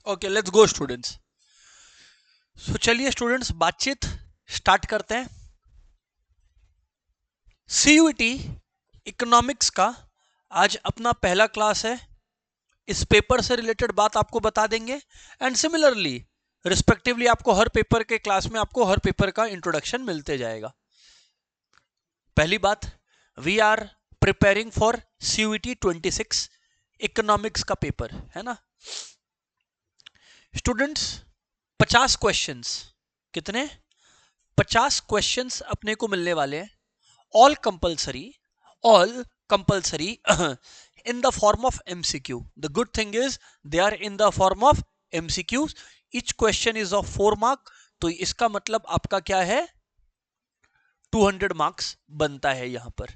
Okay, let's go students. So चलिए students, बातचीत start करते हैं। सीयूईटी इकोनॉमिक्स का आज अपना पहला क्लास है। इस पेपर से रिलेटेड बात आपको बता देंगे एंड सिमिलरली रिस्पेक्टिवली आपको हर पेपर के क्लास में आपको हर पेपर का इंट्रोडक्शन मिलते जाएगा। पहली बात, we are preparing for CUET 26 economics का पेपर है ना स्टूडेंट्स। 50 क्वेश्चंस, कितने? 50 क्वेश्चंस अपने को मिलने वाले हैं। All compulsory in the form of MCQ. The good thing is they are in the form of MCQs. Each question is of 4 mark. तो इसका मतलब आपका क्या है, 200 मार्क्स बनता है यहां पर।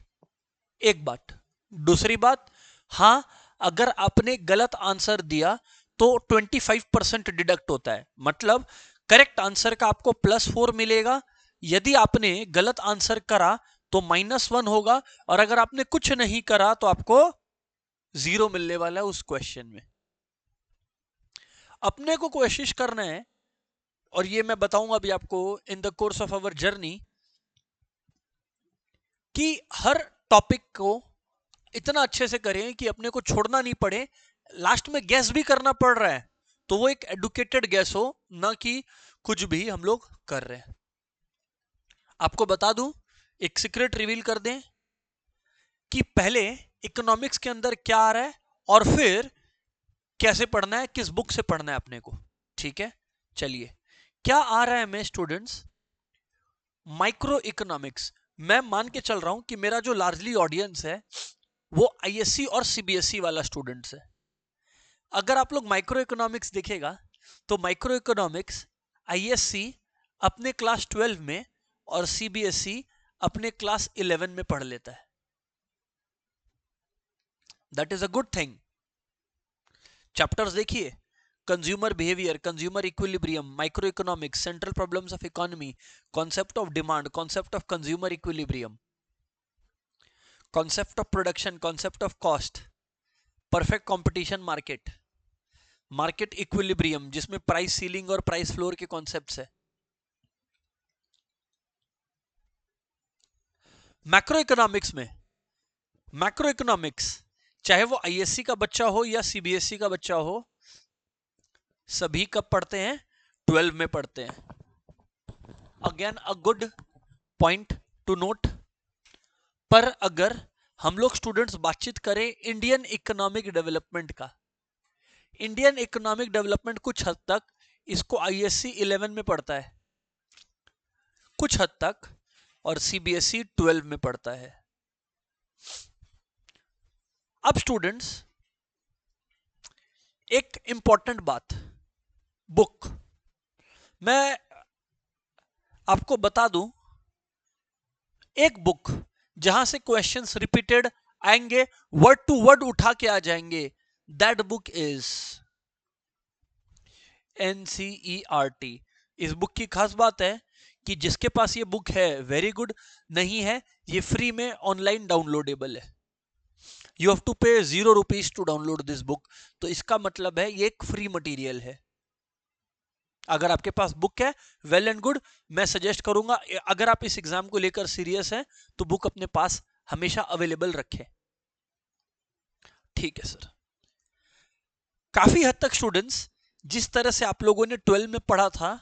एक बात। दूसरी बात, हां अगर आपने गलत आंसर दिया तो 25% डिडक्ट होता है, मतलब करेक्ट आंसर का आपको +4 मिलेगा। यदि आपने गलत आंसर करा तो -1 होगा, और अगर आपने कुछ नहीं करा तो आपको 0 मिलने वाला है उस क्वेश्चन में। अपने को कोशिश करना है, और ये मैं बताऊंगा अभी आपको in the course of our journey, कि हर टॉपिक को इतना अच्छे से करें कि अपने को छोड़ना नहीं पड़े। लास्ट में गैस भी करना पड़ रहा है तो वो एक एडुकेटेड गैस हो, ना कि कुछ भी हम लोग कर रहे हैं। आपको बता दूं, एक सीक्रेट रिवील कर दें कि पहले इकोनॉमिक्स के अंदर क्या आ रहा है और फिर कैसे पढ़ना है, किस बुक से पढ़ना है अपने को। ठीक है, चलिए क्या आ रहा है मैं स्टूडेंट्स, माइक्रो इकोनॉमिक्स। मैं मान के चल रहा हूं कि मेरा जो लार्जली ऑडियंस है वो आईएससी और सीबीएसई वाला स्टूडेंट्स है। अगर आप लोग माइक्रो इकोनॉमिक्स देखेगा तो माइक्रो इकोनॉमिक्स आईएससी अपने क्लास 12 में और सीबीएसई अपने क्लास 11 में पढ़ लेता है। That is a good thing. Chapters देखिए, consumer behaviour, consumer equilibrium, micro economics, central problems of economy, concept of demand, concept of consumer equilibrium, concept of production, concept of cost, perfect competition market, market equilibrium जिसमें price ceiling और price floor के concepts है। Macro economics में, macro economics चाहे वो ISC का बच्चा हो या सीबीएसई का बच्चा हो, सभी कब पढ़ते हैं? 12 में पढ़ते हैं। Again a good point two note. पर अगर हम लोग स्टूडेंट्स बातचीत करें इंडियन इकोनॉमिक डेवलपमेंट का, इंडियन इकोनॉमिक डेवलपमेंट कुछ हद तक इसको आईएससी 11 में पढ़ता है, कुछ हद तक, और सीबीएसई 12 में पढ़ता है। अब स्टूडेंट्स एक इंपॉर्टेंट बात, बुक। मैं आपको बता दूं, एक बुक जहां से क्वेश्चंस रिपीटेड आएंगे, वर्ड टू वर्ड उठा के आ जाएंगे, दैट बुक इज एनसीईआरटी। इस बुक की खास बात है कि जिसके पास ये बुक है वेरी गुड, नहीं है ये फ्री में ऑनलाइन डाउनलोडेबल है। You have to pay 0 rupees to download this book. तो इसका मतलब है ये एक फ्री मटेरियल है। अगर आपके पास बुक है, वेल एंड गुड। मैं सजेस्ट करूंगा, अगर आप इस एग्जाम को लेकर सीरियस हैं तो बुक अपने पास हमेशा अवेलेबल रखें। ठीक है सर। काफी हद तक स्टूडेंट्स जिस तरह से आप लोगों ने 12 में पढ़ा था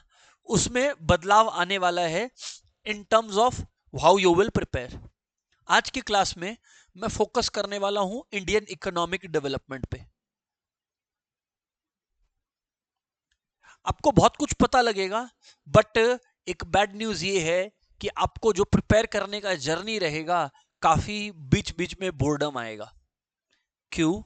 उसमें बदलाव आने वाला है in terms of how you will prepare. आज की क्लास में मैं फोकस करने वाला हूं इंडियन इकोनॉमिक डेवलपमेंट पे। आपको बहुत कुछ पता लगेगा, बट एक बैड न्यूज ये है कि आपको जो प्रिपेयर करने का जर्नी रहेगा, काफी बीच बीच में बोर्डम आएगा। क्यों?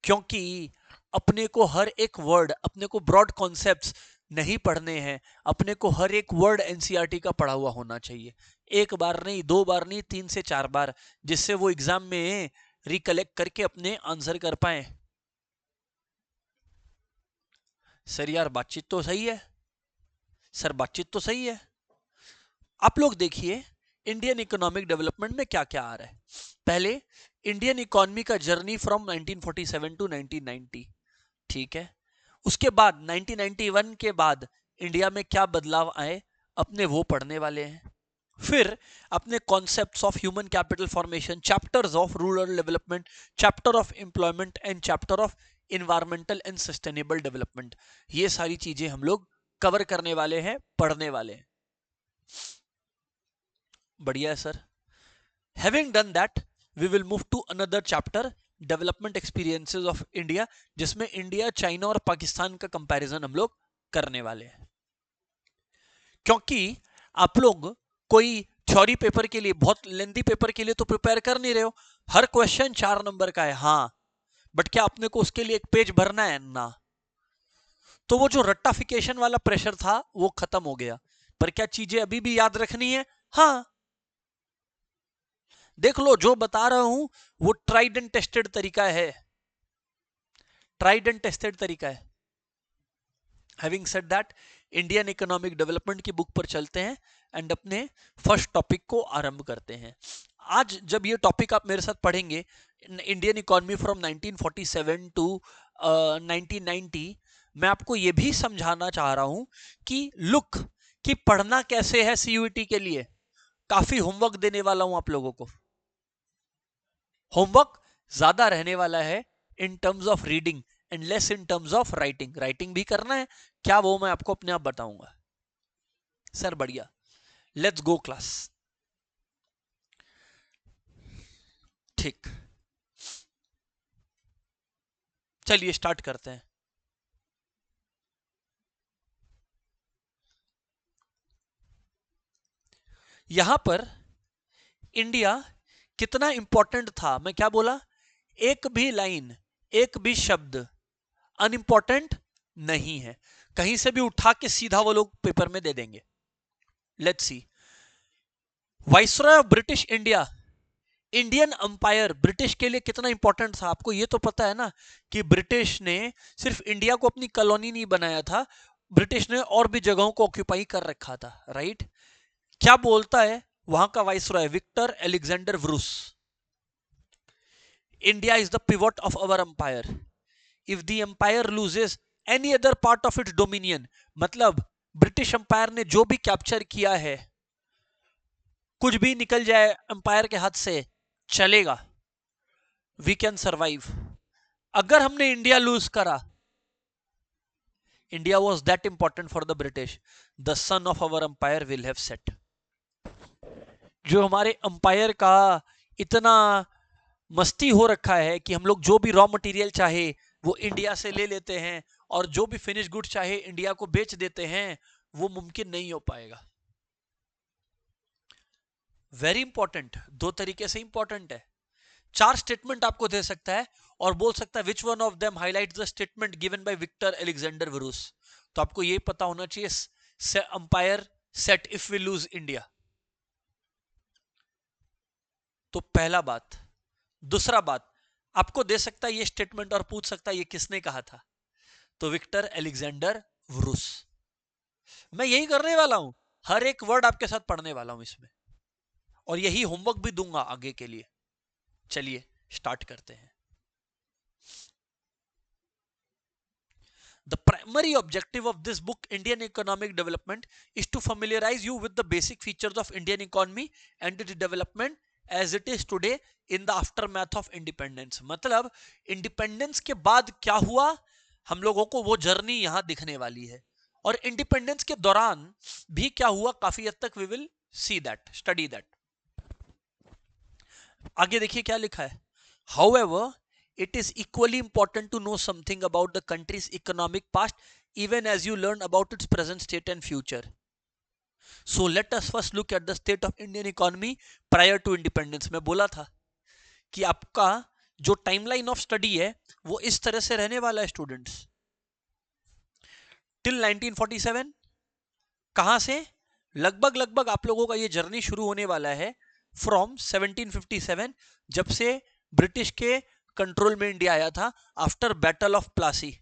क्योंकि अपने को हर एक वर्ड, अपने को ब्रॉड कॉन्सेप्ट्स नहीं पढ़ने हैं। अपने को हर एक वर्ड एनसीईआरटी का पढ़ा हुआ होना चाहिए, एक बार नहीं, 2 बार नहीं, 3 से 4 बार, जिससे वो एग्जाम में रिकलेक्ट करके अपने आंसर कर पाए। सर यार बातचीत तो सही है, सर बातचीत तो सही है। आप लोग देखिए इंडियन इकोनॉमिक डेवलपमेंट में क्या क्या आ रहा है। पहले इंडियन इकोनॉमी का जर्नी फ्रॉम 1947 टू 1990, ठीक है। उसके बाद 1991 के बाद इंडिया में क्या बदलाव आए अपने वो पढ़ने वाले हैं। फिर अपने concepts of human capital formation, chapters of rural development, chapter of employment and chapter of environmental and sustainable development, ये सारी चीजें हम लोग कवर करने वाले हैं, पढ़ने वाले हैं। बढ़िया है sir. Having done that we will move to another chapter, development experiences of India, जिसमें इंडिया, चाइना और पाकिस्तान का कंपैरिजन हम लोग करने वाले हैं। क्योंकि आप लोग कोई थ्योरी पेपर के लिए, बहुत लेंथी पेपर के लिए तो प्रिपेयर कर नहीं रहे हो, हर क्वेश्चन 4 नंबर का है, हाँ, बट क्या आपने को उसके लिए एक पेज भरना है ना? तो वो जो रट्टाफिकेशन वाला प्रेशर था वो खत्म हो गया। पर क्या चीजें अभी भी याद रखनी है? हाँ, देख लो जो बता रहा हूं वो ट्राइड एंड टेस्टेड तरीका है, ट्राइड एंड टेस्टेड तरीका है। Having said that, Indian economic development की बुक पर चलते हैं एंड अपने फर्स्ट टॉपिक को आरंभ करते हैं। आज जब ये टॉपिक आप मेरे साथ पढ़ेंगे, इंडियन इकोनॉमी फ्रॉम 1947 टू 1990, मैं आपको ये भी समझाना चाह रहा हूं कि लुक कि पढ़ना कैसे है सीयूईटी के लिए। काफी होमवर्क देने वाला हूं आप लोगों को, होमवर्क ज्यादा रहने वाला है in terms of reading and less in terms of writing. Writing भी करना है क्या, वो मैं आपको अपने आप बताऊंगा। सर बढ़िया, लेट्स गो क्लास। ठीक, चलिए स्टार्ट करते हैं। यहां पर इंडिया कितना इंपॉर्टेंट था, मैं क्या बोला, एक भी लाइन, एक भी शब्द अनइंपॉर्टेंट नहीं है, कहीं से भी उठा के सीधा वो लोग पेपर में दे देंगे। Let's see, viceroy of British India, Indian umpire British के लिए कितना इंपॉर्टेंट था। आपको ये तो पता है ना कि ब्रिटिश ने सिर्फ इंडिया को अपनी कॉलोनी नहीं बनाया था, ब्रिटिश ने और भी जगहों को ऑक्यूपाई कर रखा था, राइट। क्या बोलता है वहां का viceroy, Victor Alexander Bruce, India is the pivot of our empire, if the empire loses any other part of its dominion, मतलब ब्रिटिश अंपायर ने जो भी कैप्चर किया है, कुछ भी निकल जाए अंपायर के हाथ से चलेगा, वी कैन सर्वाइव। अगर हमने इंडिया लूज करा, India was that important for the British, the son of our umpire will have set. जो हमारे अंपायर का इतना मस्ती हो रखा है कि हम लोग जो भी रॉ मटेरियल चाहे वो इंडिया से ले लेते हैं और जो भी फिनिश गुड चाहे इंडिया को बेच देते हैं, वो मुमकिन नहीं हो पाएगा। वेरी इंपॉर्टेंट, दो तरीके से इंपॉर्टेंट है। 4 स्टेटमेंट आपको दे सकता है और बोल सकता है which one of them highlight the statement given by Victor Alexander Bruce. तो आपको ये पता होना चाहिए empire set if we lose India. तो पहला बात। दूसरा बात, आपको दे सकता है ये स्टेटमेंट और पूछ सकता है ये किसने कहा था, तो विक्टर एलेक्जेंडर व्रूस। मैं यही करने वाला हूं, हर एक वर्ड आपके साथ पढ़ने वाला हूं इसमें, और यही होमवर्क भी दूंगा आगे के लिए। चलिए स्टार्ट करते हैं। The primary objective of this book, Indian Economic Development, is to familiarize you with the basic features of Indian economy and its development as it is today in the aftermath of independence। मतलब independence के बाद क्या हुआ, हम लोगों को वो journey यहां दिखने वाली है, और इंडिपेंडेंस के दौरान भी क्या हुआ, काफी हद तक we will see that, study that. आगे देखिए क्या लिखा है। However, it is equally important to know something about the country's economic past, even as you learn about its present state and future. So let us first look at the state of Indian economy prior to independence। मैं बोला था कि आपका जो timeline of study है वो इस तरह से रहने वाला है स्टूडेंट्स। टिल 1947, कहां से, लगभग लगभग आप लोगों का ये जर्नी शुरू होने वाला है फ्रॉम 1757, जब से ब्रिटिश के कंट्रोल में इंडिया आया था after battle of Plassey.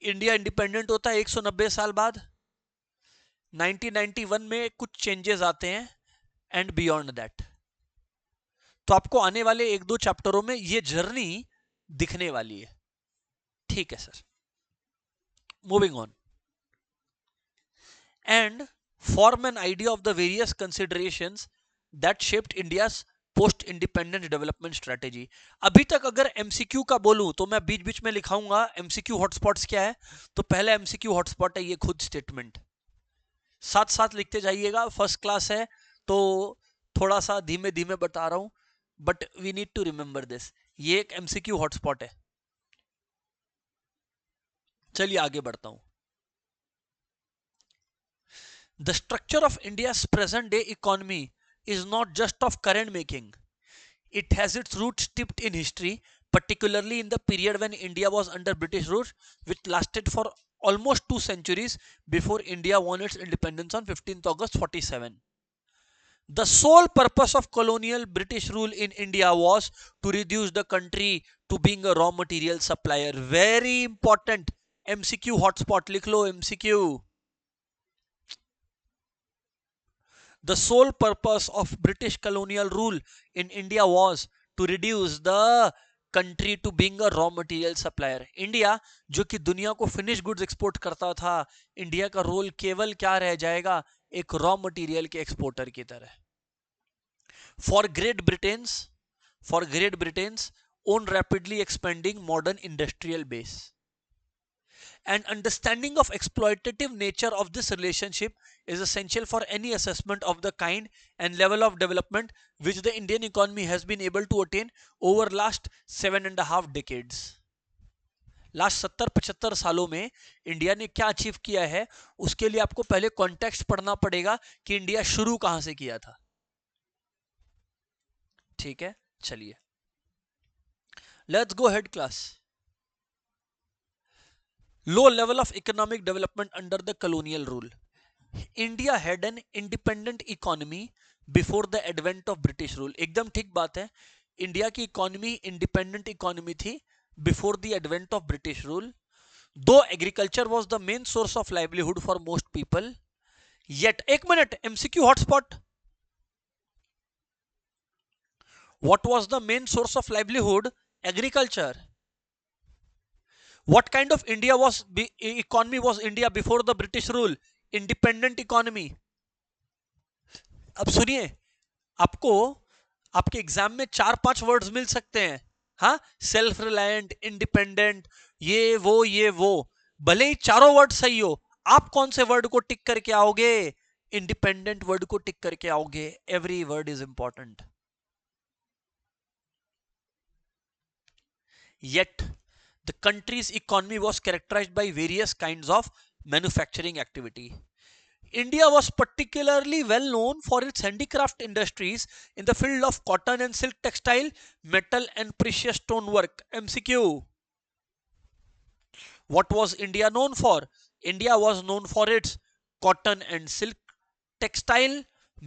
India independent होता है 190 साल बाद, 1991 में कुछ चेंजेस आते हैं एंड बियॉन्ड दैट। तो आपको आने वाले 1-2 चैप्टरों में ये जर्नी दिखने वाली है। ठीक है sir, moving on, and form an idea of the various considerations that shaped India's post independence development strategy. अभी तक अगर एमसीक्यू का बोलूं तो मैं बीच बीच में लिखाऊंगा एमसीक्यू हॉटस्पॉट्स क्या है। तो पहला एमसीक्यू हॉटस्पॉट है ये खुद स्टेटमेंट, साथ साथ लिखते जाइएगा, फर्स्ट क्लास है तो थोड़ा सा धीमे धीमे बता रहा हूं, but we need to remember this. ये एक एमसीक्यू हॉटस्पॉट है। चलिए आगे बढ़ता हूं। The structure of India's present day economy is not just of current making. It has its roots steeped in history, particularly in the period when India was under British rule, which lasted for almost 2 centuries before India won its independence on 15th August 47. The sole purpose of colonial British rule in India was to reduce the country to being a raw material supplier. Very important. MCQ hotspot लिख लो, MCQ. The sole purpose of British colonial rule in India was to reduce the country to being a raw material supplier. India जो कि दुनिया को finish goods export करता था, India का role केवल क्या रह जाएगा, एक रॉ मटेरियल के एक्सपोर्टर की तरह। For great Britain's own rapidly expanding modern industrial base. An understanding of exploitative nature of this relationship is essential for any assessment of the kind and level of development which the Indian economy has been able to attain over last 7.5 decades. Last 70-75 सालों में India ने क्या achieve किया है, उसके लिए आपको पहले कॉन्टेक्स्ट पढ़ना पड़ेगा कि इंडिया शुरू कहां से किया था। ठीक है, चलिए let's go head class. Low level of economic development under the colonial rule. India had an independent economy before the advent of British rule. एकदम ठीक बात है, इंडिया की इकोनॉमी इंडिपेंडेंट इकोनॉमी थी before the advent of British rule, though agriculture was the main source of livelihood for most people. Yet, एक मिनट, MCQ hotspot, what was the main source of livelihood? Agriculture. What kind of economy was India before the British rule? Independent economy. अब सुनिए, आपको आपके exam में 4-5 words मिल सकते हैं, हाँ, सेल्फ रिलायंट, इंडिपेंडेंट, ये वो, भले ही चारों वर्ड सही हो, आप कौन से वर्ड को टिक करके आओगे? इंडिपेंडेंट वर्ड को टिक करके आओगे। Every word is important. Yet the country's economy was characterized by various kinds of manufacturing activity. India was particularly well known for its handicraft industries in the field of cotton and silk textile, metal and precious stonework. MCQ. What was India known for? India was known for its cotton and silk textile,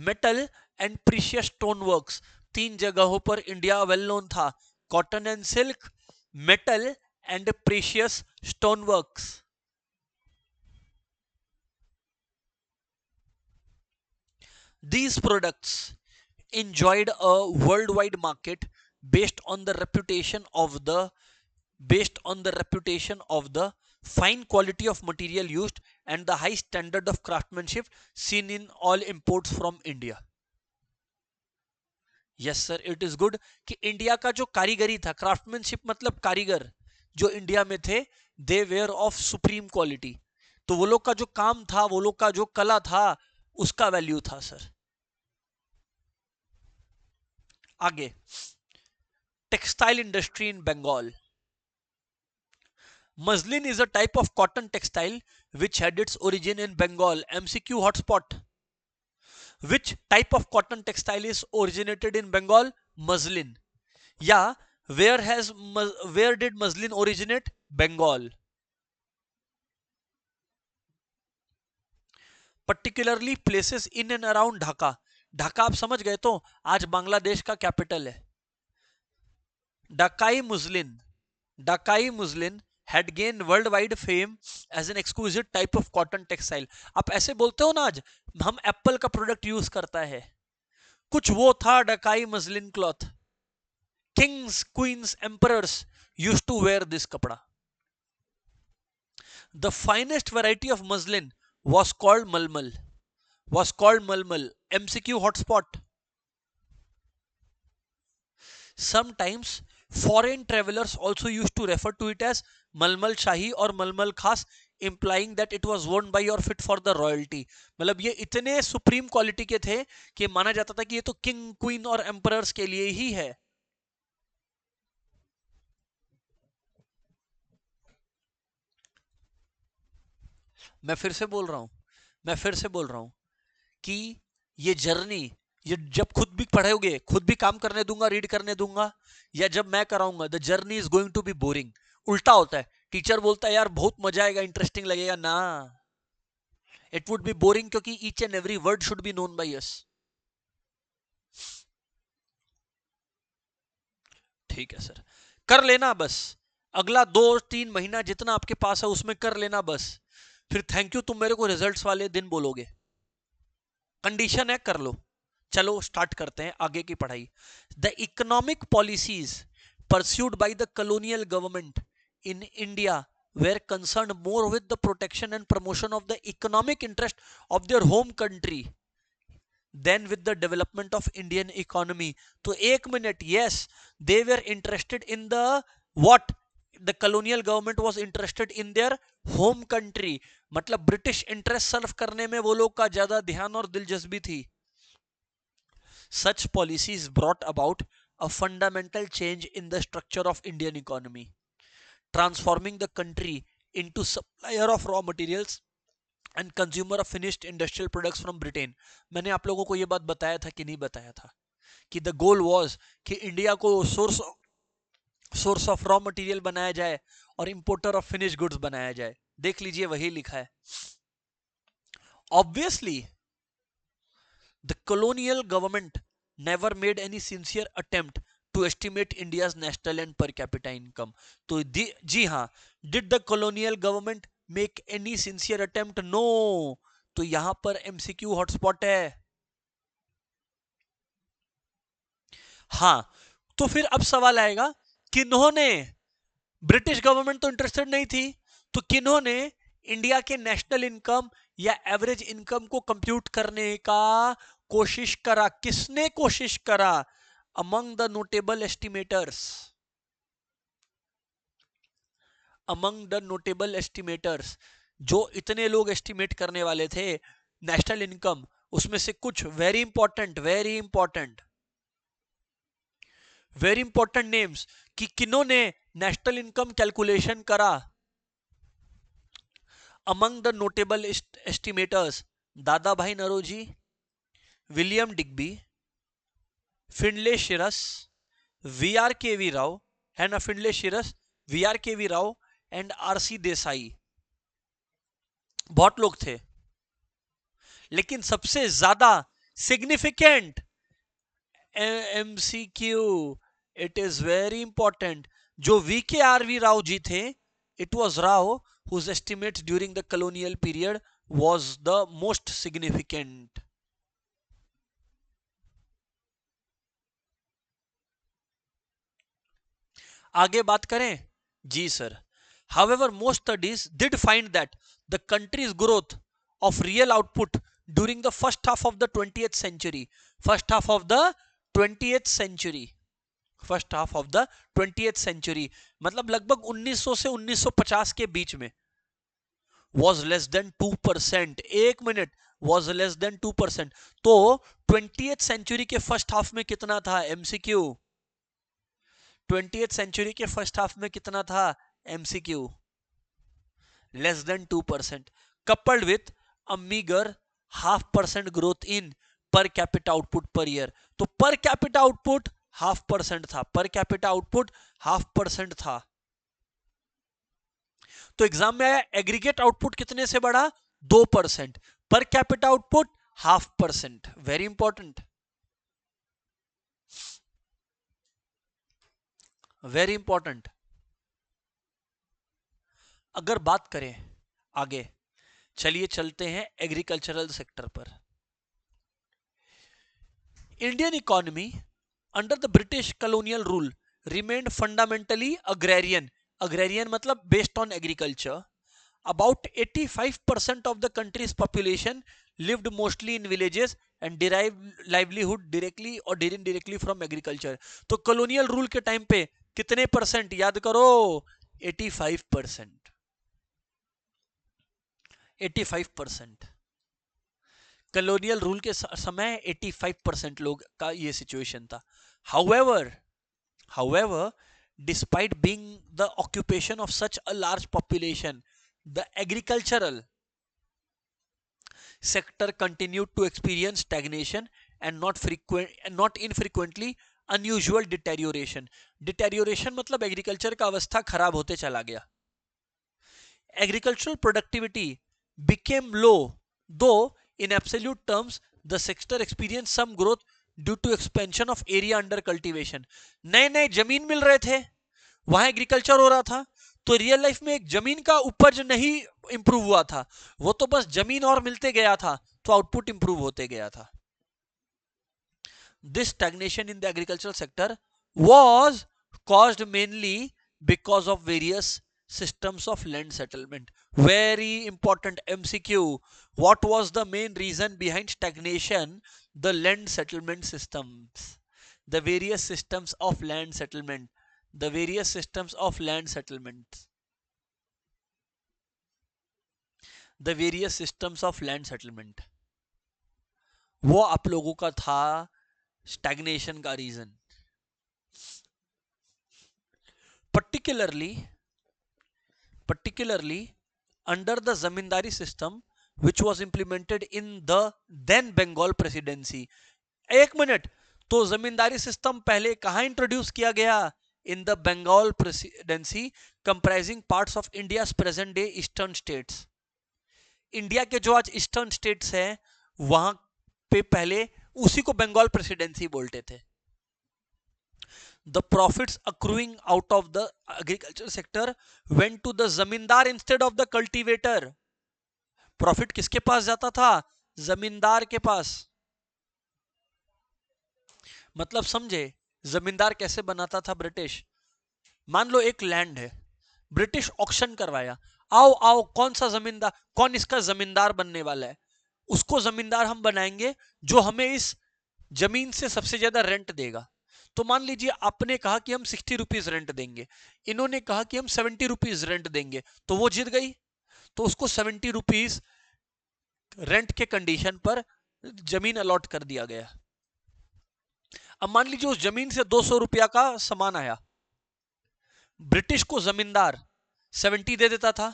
metal and precious stoneworks. तीन जगहों पर India well known था, cotton and silk, metal and precious stoneworks. These products enjoyed a worldwide market based on the reputation of the fine quality of material used and the high standard of craftsmanship seen in all imports from India. Yes sir, it is good कि India का जो कारीगरी था, craftsmanship मतलब कारीगर जो India में थे, दे वेयर ऑफ सुप्रीम क्वालिटी। तो वो लोग का जो काम था, वो लोग का जो कला था, उसका वैल्यू था सर। आगे, textile industry in Bengal. Muslin is a type of cotton textile which had its origin in Bengal. MCQ hotspot. Which type of cotton textile is originated in Bengal? Muslin. Yeah, where did muslin originate? Bengal. Particularly places in and around Dhaka. Dhaka आप समझ गए तो आज बांग्लादेश का capital है। Dakai muslin had gained worldwide fame as an exquisite type of cotton textile. आप ऐसे बोलते हो ना, आज हम एप्पल का प्रोडक्ट यूज करता है, कुछ वो था Dhakai muslin cloth. Kings, queens, emperors used to wear this kapda. The finest variety of muslin was called malmal. Was called malmal. MCQ hotspot. Sometimes foreign travelers also used to refer to it as malmal shahi or malmal khas, implying that it was worn by or fit for the royalty. मतलब ये इतने supreme quality के थे कि माना जाता था कि ये तो किंग क्वीन और एम्परर्स के लिए ही है. मैं फिर से बोल रहा हूं कि ये जर्नी, ये जब खुद भी पढ़ोगे, खुद भी काम करने दूंगा, रीड करने दूंगा, या जब मैं कराऊंगा, the journey is going to be boring. उल्टा होता है, टीचर बोलता है यार बहुत मजा आएगा, इंटरेस्टिंग लगेगा ना, इट वुड बी बोरिंग क्योंकि each and every word should be known by us. ठीक है सर, कर लेना बस, अगला 2-3 महीना जितना आपके पास है उसमें कर लेना बस. फिर थैंक यू तुम मेरे को रिजल्ट्स वाले दिन बोलोगे. कंडीशन है कर लो. चलो स्टार्ट करते हैं आगे की पढ़ाई. The economic policies pursued by the colonial government in India were concerned more with the protection and promotion of the economic interest of their home country than with the development of Indian economy. तो एक minute, yes, they were interested in the what? The colonial government was interested in their home country. मतलब British interest serve करने में वो लोग का ज्यादा ध्यान और दिलचस्पी थी. Such policies brought about a fundamental change in the structure of Indian economy, transforming the country into supplier of raw materials and consumer of finished industrial products from Britain. मैंने आप लोगों को ये बात बताया था कि नहीं बताया था कि the goal was कि इंडिया को सोर्स ऑफ रॉ मटेरियल बनाया जाए और इंपोर्टर ऑफ फिनिश गुड्स बनाया जाए. देख लीजिए वही लिखा है. Obviously the colonial government never made any sincere attempt to estimate India's national and per capita income. तो जी हाँ, did the colonial government make any sincere attempt? No. तो यहां पर MCQ हॉटस्पॉट है. हाँ, तो फिर अब सवाल आएगा, किन्होंने, ब्रिटिश गवर्नमेंट तो इंटरेस्टेड नहीं थी, तो किन्होंने इंडिया के नेशनल इनकम या एवरेज इनकम को कंप्यूट करने का कोशिश करा? किसने कोशिश करा? Among the notable estimators. Among the notable estimators, जो इतने लोग एस्टिमेट करने वाले थे नेशनल इनकम, उसमें से कुछ वेरी इंपॉर्टेंट नेम्स कि किन्होंने नेशनल इनकम कैलकुलेशन करा. Among the notable estimators Dadabhai Naoroji, William Digby, Findlay Shirras, V R K V Rao, है ना, Findlay Shirras, V R K V Rao and R C Desai. बहुत लोग थे, लेकिन सबसे ज्यादा significant MCQ, it is very important, जो VKRV राव जी थे, it was Rao whose estimates during the colonial period was the most significant. आगे बात करें जी sir. However, most studies did find that the country's growth of real output during the first half of the 20th century, first half of the 20th century, मतलब लगभग 1900 से 1950 के बीच में, was less than 2%. एक minute, was less than 2%. तो 20th century के first half में कितना था? MCQ, 20th century के फर्स्ट हाफ में कितना था? MCQ, less than 2%, coupled with a meager 0.5% growth in per capita output per year. तो per capita output 0.5% था, per capita output 0.5% था. तो एग्जाम में आया एग्रीगेट आउटपुट कितने से बढ़ा? 2%. Per capita output 0.5%. Very important, very important. अगर बात करें आगे, चलिए चलते हैं एग्रीकल्चरल सेक्टर पर. Indian economy under the British colonial rule remained fundamentally agrarian. Agrarian मतलब based on agriculture. About 85% of the country's population lived mostly in villages and derived livelihood directly or indirectly from agriculture. तो colonial rule के time पे कितने percent याद करो? 85%. 85%. Colonial rule के समय 85% लोग का ये सिचुएशन था. However, despite being the occupation of such a large population, the agricultural sector continued to experience stagnation and not infrequently unusual deterioration. Deterioration मतलब एग्रीकल्चर का अवस्था खराब होते चला गया. Agricultural productivity became low, though in absolute terms the sector experienced some growth due to expansion of area under cultivation. नए नए जमीन मिल रहे थे, वहां एग्रीकल्चर हो रहा था, तो रियल लाइफ में एक जमीन का उपज नहीं इंप्रूव हुआ था, वो तो बस जमीन और मिलते गया था, तो आउटपुट इंप्रूव होते गया था. This stagnation in the agricultural sector was caused mainly because of various systems of land settlement. Very important MCQ. What was the main reason behind stagnation? The land settlement systems. The various systems of land settlement. The various systems of land settlement. The various systems of land settlement. वो आप लोगों का था stagnation का reason. particularly under the zamindari system which was implemented in the then Bengal presidency. एक minute, तो zamindari system पहले कहां इंट्रोड्यूस किया गया? In the Bengal presidency comprising parts of India's present day eastern states. India के जो आज ईस्टर्न स्टेट्स हैं वहां पे पहले उसी को बंगाल प्रेसिडेंसी बोलते थे. The profits accruing out of the agriculture sector went to the zamindar instead of the cultivator. Profit किसके पास जाता था? जमींदार के पास. मतलब समझे जमींदार कैसे बनाता था ब्रिटिश? मान लो एक लैंड है, ब्रिटिश ऑक्शन करवाया, आओ आओ कौन सा जमींदार, कौन इसका जमींदार बनने वाला है, उसको जमींदार हम बनाएंगे जो हमें इस जमीन से सबसे ज्यादा रेंट देगा. तो मान लीजिए आपने कहा कि हम 60 रुपीज रेंट देंगे, इन्होंने कहा कि हम 70 रुपीज रेंट देंगे, तो वो जीत गई, तो उसको 70 रुपीज रेंट के कंडीशन पर जमीन अलॉट कर दिया गया. अब मान लीजिए उस जमीन से 200 रुपया का सामान आया, ब्रिटिश को जमींदार 70 दे देता था,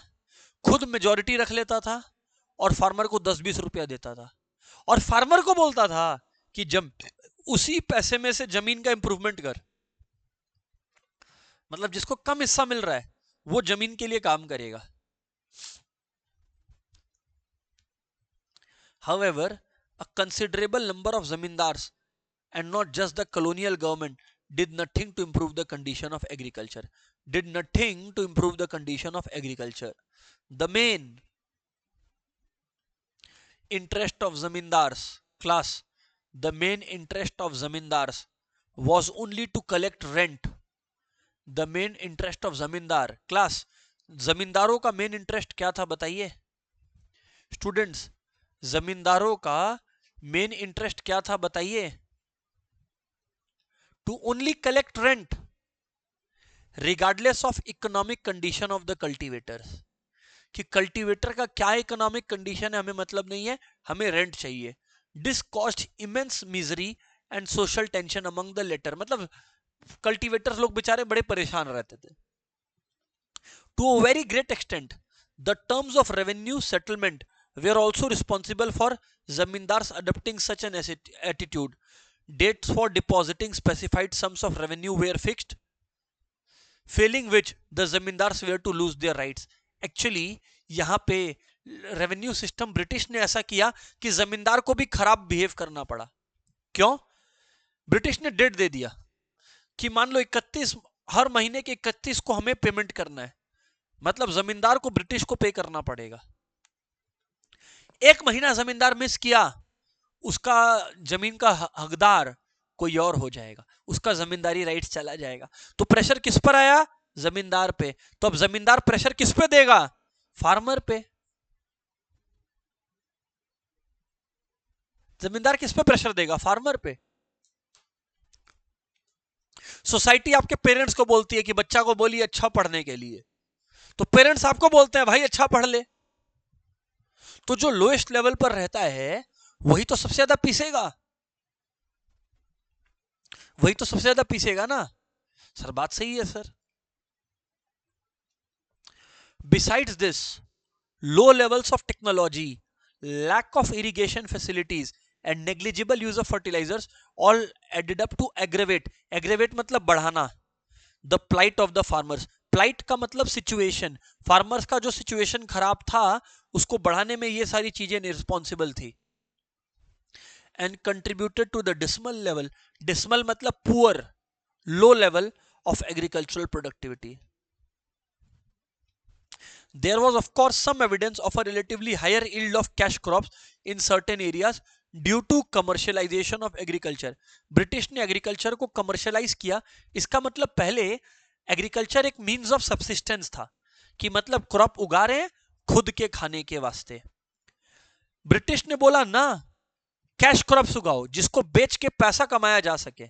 खुद मेजॉरिटी रख लेता था और फार्मर को 10-20 रुपया देता था, और फार्मर को बोलता था कि जब उसी पैसे में से जमीन का इंप्रूवमेंट कर. मतलब जिसको कम हिस्सा मिल रहा है वो जमीन के लिए काम करेगा. However, a considerable number of zamindars and not just the colonial government did nothing to improve the condition of agriculture. Did nothing to improve the condition of agriculture. The main interest of zamindars class, the main interest of zamindars was only to collect rent. The main interest of zamindar class, जमींदारों का main interest क्या था बताइए students? जमींदारों का main interest क्या था बताइए? To only collect rent regardless of economic condition of the cultivators. कि कल्टीवेटर का क्या इकोनॉमिक कंडीशन है हमें मतलब नहीं है, हमें रेंट चाहिए. This cost immense misery and social tension among the latter. मतलब कल्टीवेटर्स लोग बेचारे बड़े परेशान रहते थे. To a very great extent the terms of revenue settlement were also responsible for zamindars adopting such an attitude. Dates for depositing specified sums of revenue were fixed, failing which the zamindars were to lose their rights. Actually यहाँ पे revenue system British ने ऐसा किया कि जमींदार को भी खराब बिहेव करना पड़ा. क्यों? ब्रिटिश ने डेट दे दिया कि मान लो 31 हर महीने के 31 को हमें पेमेंट करना है, मतलब जमींदार को ब्रिटिश को पे करना पड़ेगा. एक महीना जमींदार मिस किया, उसका जमीन का हकदार कोई और हो जाएगा, उसका जमींदारी राइट चला जाएगा। तो प्रेशर किस पर आया? जमींदार पे। तो अब जमींदार प्रेशर किस पे देगा? फार्मर पे। जमींदार किस पे प्रेशर देगा? फार्मर पे। सोसाइटी आपके पेरेंट्स को बोलती है कि बच्चा को बोलिए अच्छा पढ़ने के लिए, तो पेरेंट्स आपको बोलते हैं भाई अच्छा पढ़ ले। तो जो लोएस्ट लेवल पर रहता है वही तो सबसे ज्यादा पीसेगा, वही तो सबसे ज्यादा पीसेगा ना। सर बात सही है sir. Besides this, low levels of technology, lack of irrigation facilities and negligible use of fertilizers all added up to aggravate मतलब बढ़ाना the plight of the farmers। plight का मतलब situation, farmers का जो situation खराब था उसको बढ़ाने में ये सारी चीजें रिस्पॉन्सिबल थी। and contributed to the dismal level, dismal मतलब poor, low level of agricultural productivity। There was of course some evidence of a relatively higher yield of cash crops in certain areas due to commercialisation of agriculture. British ने agriculture को commercialise किया। इसका मतलब पहले agriculture एक means of subsistence था, कि मतलब क्रॉप उगा रहे हैं खुद के खाने के वास्ते। ब्रिटिश ने बोला ना, कैश क्रॉप्स उगाओ जिसको बेच के पैसा कमाया जा सके।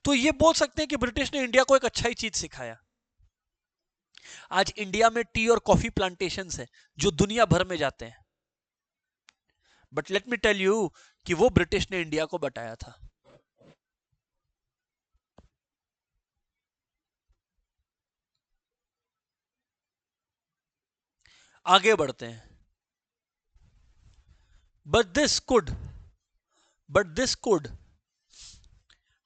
तो ये बोल सकते हैं कि ब्रिटिश ने इंडिया को एक अच्छा ही चीज सिखाया। आज इंडिया में टी और कॉफी प्लांटेशंस है जो दुनिया भर में जाते हैं, but let me tell you कि वो ब्रिटिश ने इंडिया को बताया था। आगे बढ़ते हैं। But this could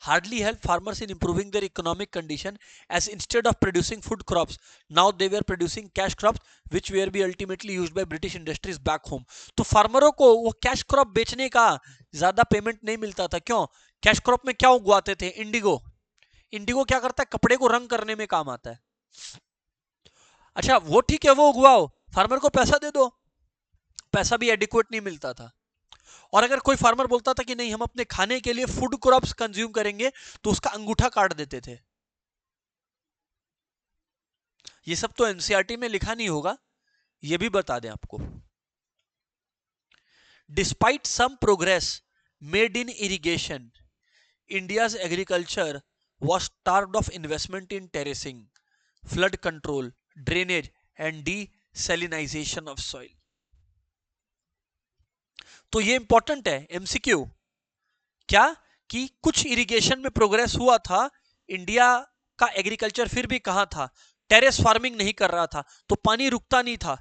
hardly help farmers in improving their economic condition, as instead of producing food crops now they were producing cash crops which were be ultimately used by British industries back home। तो फार्मरों को वो cash crop बेचने का ज्यादा payment नहीं मिलता था। क्यों? कैश क्रॉप में क्या उगवाते थे? इंडिगो। इंडिगो क्या करता है? कपड़े को रंग करने में काम आता है। अच्छा वो ठीक है, वो उगवाओ, फार्मर को पैसा दे दो। पैसा भी एडिक्वेट नहीं मिलता था। और अगर कोई फार्मर बोलता था कि नहीं हम अपने खाने के लिए फूड क्रॉप्स कंज्यूम करेंगे, तो उसका अंगूठा काट देते थे। ये सब तो एनसीईआरटी में लिखा नहीं होगा, ये भी बता दें आपको। Despite some progress made in irrigation, India's agriculture was starved of investment in terracing, flood control, drainage and desalinization of soil। तो ये इंपॉर्टेंट है एमसीक्यू। क्या कि कुछ इरिगेशन में प्रोग्रेस हुआ था, इंडिया का एग्रीकल्चर फिर भी कहां था? टेरेस फार्मिंग नहीं कर रहा था, तो पानी रुकता नहीं था,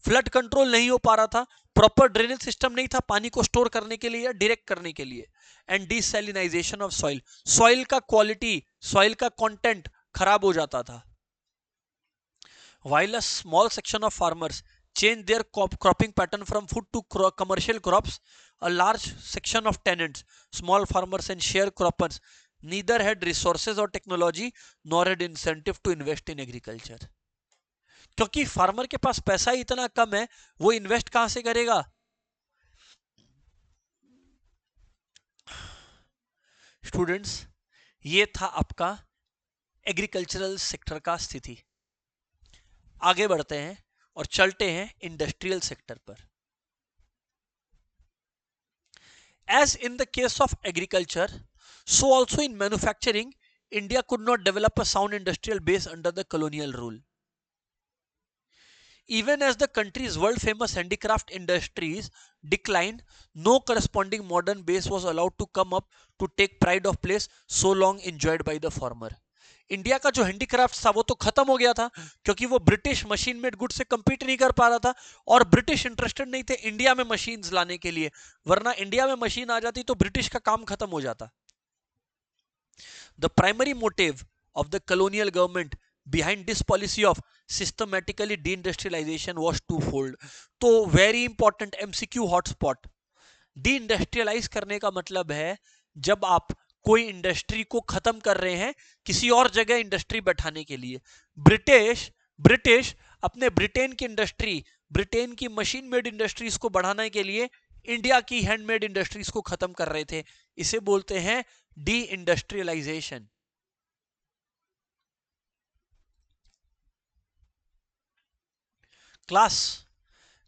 फ्लड कंट्रोल नहीं हो पा रहा था, प्रॉपर ड्रेनेज सिस्टम नहीं था पानी को स्टोर करने के लिए या डायरेक्ट करने के लिए, एंड डिसैलिनाइजेशन ऑफ सॉइल, सॉइल का क्वालिटी, सॉइल का कंटेंट खराब हो जाता था। While a small section of farmers change their cropping pattern from food to commercial crops, a large section of tenants, small farmers and sharecroppers neither had resources or technology nor had incentive to invest in agriculture। क्योंकि farmer के पास पैसा ही इतना कम है, वो invest कहां से करेगा? Students, ये था आपका एग्रीकल्चरल सेक्टर का स्थिति। आगे बढ़ते हैं और चलते हैं इंडस्ट्रियल सेक्टर पर। As in the case of agriculture, so also in manufacturing, India could not develop a sound industrial base under the colonial rule। Even as the country's world famous handicraft industries declined, no corresponding modern base was allowed to come up to take pride of place so long enjoyed by the former। India का जो handicraft था वो तो खत्म हो गया था, क्योंकि वो ब्रिटिश मशीन मेड गुड से कंपीट नहीं कर पा रहा था, और ब्रिटिश इंटरेस्टेड नहीं थे इंडिया में मशीन्स लाने के लिए, वरना इंडिया में मशीन आ जाती तो ब्रिटिश का काम खत्म हो जाता। The primary motive of the colonial government behind this policy of systematically deindustrialization was twofold। तो वेरी इंपॉर्टेंट एमसीक्यू हॉटस्पॉट। डीइंडस्ट्रियलाइज करने का मतलब है जब आप कोई इंडस्ट्री को खत्म कर रहे हैं किसी और जगह इंडस्ट्री बैठाने के लिए। ब्रिटिश अपने ब्रिटेन की इंडस्ट्री, ब्रिटेन की मशीन मेड इंडस्ट्रीज को बढ़ाने के लिए इंडिया की हैंडमेड इंडस्ट्रीज को खत्म कर रहे थे। इसे बोलते हैं De-industrialization. Class,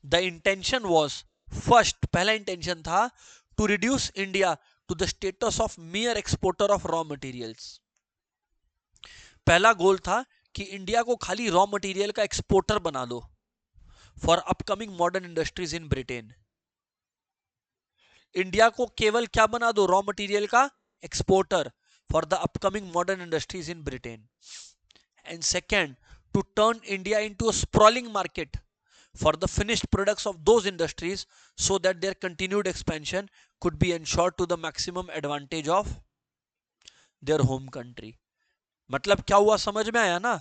the intention was, first पहला intention था to reduce India to the status of mere exporter of raw materials. पहला गोल था कि इंडिया को खाली रॉ मटेरियल का एक्सपोर्टर बना दो for upcoming modern industries in Britain. India को केवल क्या बना दो, रॉ मटेरियल का exporter for the upcoming modern industries in Britain. And second, to turn India into a sprawling market for the finished products of those industries so that their continued expansion could be ensured to the maximum advantage of their home country. मतलब क्या हुआ, समझ में आया ना?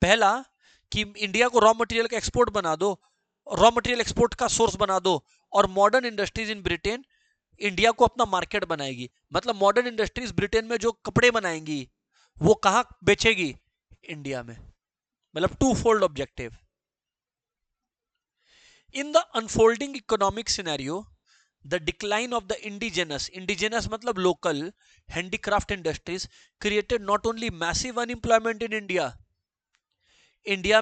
पहला कि India को रॉ मटेरियल का एक्सपोर्ट बना दो, रॉ मटेरियल एक्सपोर्ट का सोर्स बना दो, और modern industries in Britain India को अपना मार्केट बनाएगी. मतलब मॉडर्न इंडस्ट्रीज ब्रिटेन में जो कपड़े बनाएंगी वो कहां बेचेगी, इंडिया में. मतलब two fold objective. In the unfolding economic scenario, the decline of the indigenous मतलब local handicraft industries created not only massive unemployment in India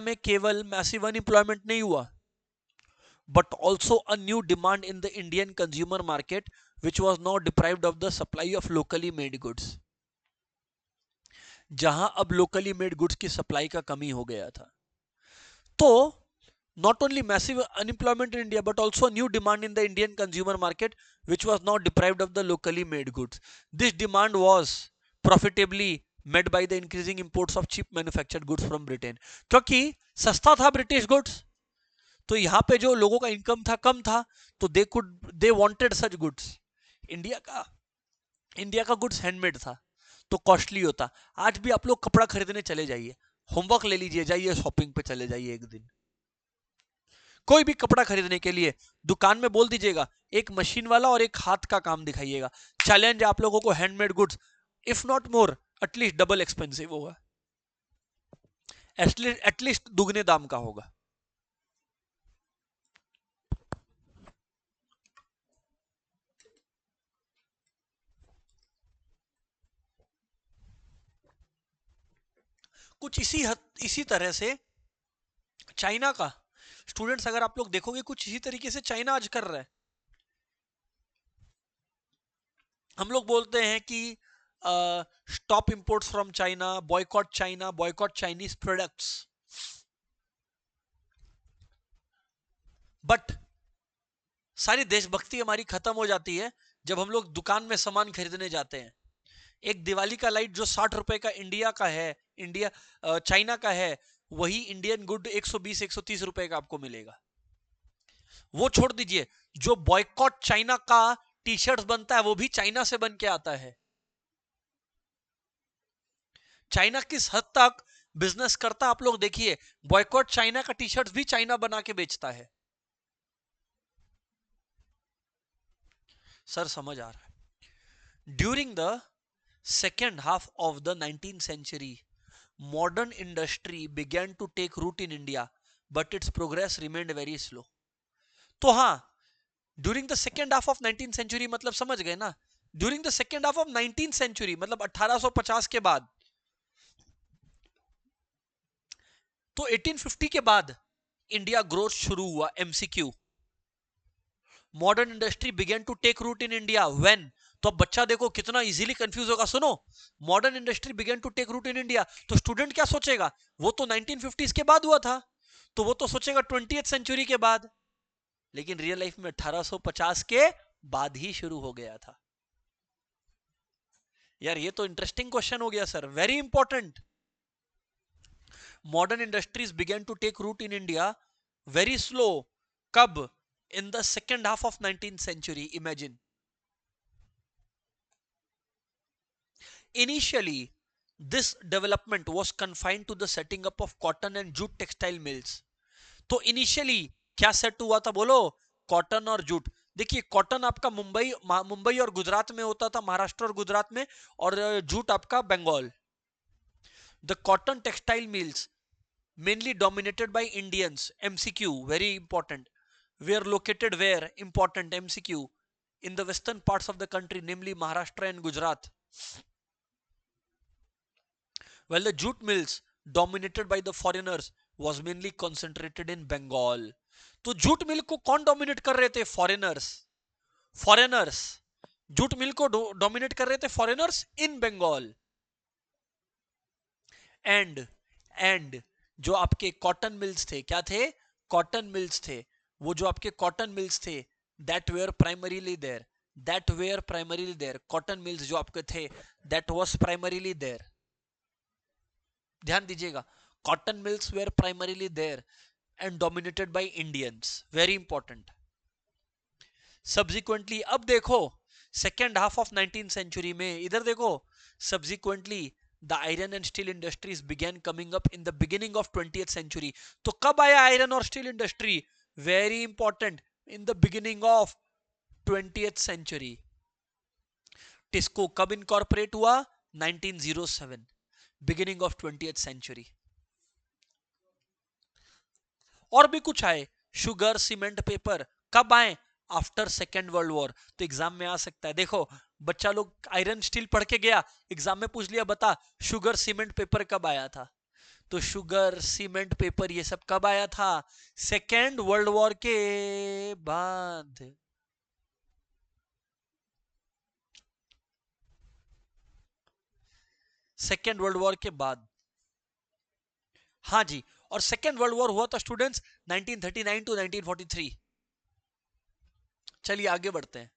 में केवल massive unemployment नहीं हुआ, but also a new demand in the Indian consumer market which was now deprived of the supply of locally made goods. जहां अब locally made goods की supply का कमी हो गया था. तो not only massive unemployment in India but also a new demand in the Indian consumer market which was now deprived of the locally made goods. This demand was profitably met by the increasing imports of cheap manufactured goods from Britain. क्योंकि सस्ता था British goods, तो यहाँ पे जो लोगों का income था कम था, तो they wanted such goods. India का गुड्स हैंडमेड था तो कॉस्टली होता. आज भी आप लोग कपड़ा खरीदने चले जाइए, होमवर्क ले लीजिए, जाइए शॉपिंग पे चले जाइए एक दिन. कोई भी कपड़ा खरीदने के लिए दुकान में बोल दीजिएगा एक मशीन वाला और एक हाथ का काम दिखाइएगा. चैलेंज आप लोगों को, handmade goods if not more at least double expensive होगा, एटलीस्ट दुगने दाम का होगा. कुछ इसी तरह से चाइना का, स्टूडेंट्स अगर आप लोग देखोगे कुछ इसी तरीके से चाइना आज कर रहा है. हम लोग बोलते हैं कि stop imports from China, boycott Chinese products. But सारी देशभक्ति हमारी खत्म हो जाती है जब हम लोग दुकान में सामान खरीदने जाते हैं. एक दिवाली का लाइट जो 60 रुपए का चाइना का है, वही इंडियन गुड 120-130 रुपए का आपको मिलेगा. वो छोड़ दीजिए, जो बॉयकॉट चाइना का टी शर्ट बनता है वो भी चाइना से बन के आता है. चाइना किस हद तक बिजनेस करता है आप लोग देखिए. बॉयकॉट चाइना का टी शर्ट भी चाइना बना के बेचता है. सर समझ आ रहा है? During the second half of the 19th century, modern industry began to take root in India, but its progress remained very slow. तो हाँ, during the second half of 19th century मतलब समझ गए ना, during the second half of 19th century मतलब 1850 के बाद, तो 1850 के बाद इंडिया ग्रोथ शुरू हुआ. MCQ, modern industry began to take root in India when. तो अब बच्चा देखो कितना इजीली कंफ्यूज होगा. सुनो, modern industry began to take root in India, तो स्टूडेंट क्या सोचेगा, वो तो 1950s के बाद हुआ था, तो वो तो सोचेगा 20th सेंचुरी के बाद. लेकिन रियल लाइफ में 1850 के बाद ही शुरू हो गया था. यार ये तो इंटरेस्टिंग क्वेश्चन हो गया sir, very important. Modern industries began to take root in India very slow. कब? in the second half of 19th century. Imagine, initially this development was confined to the setting up of cotton and jute textile mills. तो initially क्या set हुआ था बोलो? Cotton और jute. देखिए cotton आपका मुंबई और गुजरात में होता था, महाराष्ट्र और गुजरात में, और जूट आपका Bengal. The cotton textile mills mainly dominated by Indians. MCQ, very important. Were located where? Important MCQ. In the western parts of the country, namely Maharashtra and Gujarat. Well, the jute mills dominated by the foreigners was mainly concentrated in Bengal. तो jute mill को कौन dominate कर रहे थे? Foreigners. Foreigners jute mill को dominate कर रहे थे फॉरेनर्स इन बंगाल. एंड जो आपके कॉटन मिल्स थे, क्या थे? कॉटन मिल्स थे. वो जो आपके कॉटन मिल्स थे, that were primarily there. Cotton mills जो आपके थे, दैट वाज प्राइमरीली देयर. ध्यान दीजिएगा, cotton mills were primarily there and dominated by Indians. Very important. Subsequently अब देखो second half of 19th century में, इधर देखो, subsequently the iron and steel industries began coming up in the beginning of 20th century. तो कब आया iron और steel industry? Very important, in the beginning of 20th century. TISCO कब incorporate हुआ? 1907, beginning of 20th century. और भी कुछ आए, शुगर, सीमेंट, पेपर, कब आए? After second world war. तो एग्जाम में आ सकता है. देखो बच्चा लोग आयरन स्टील पढ़ के गया, एग्जाम में पूछ लिया, बता शुगर सीमेंट पेपर कब आया था? तो शुगर सीमेंट पेपर ये सब कब आया था? सेकेंड वर्ल्ड वॉर के बाद. सेकेंड वर्ल्ड वॉर के बाद. हाँ जी. और सेकेंड वर्ल्ड वॉर हुआ था स्टूडेंट्स 1939 टू 1943. चलिए आगे बढ़ते हैं.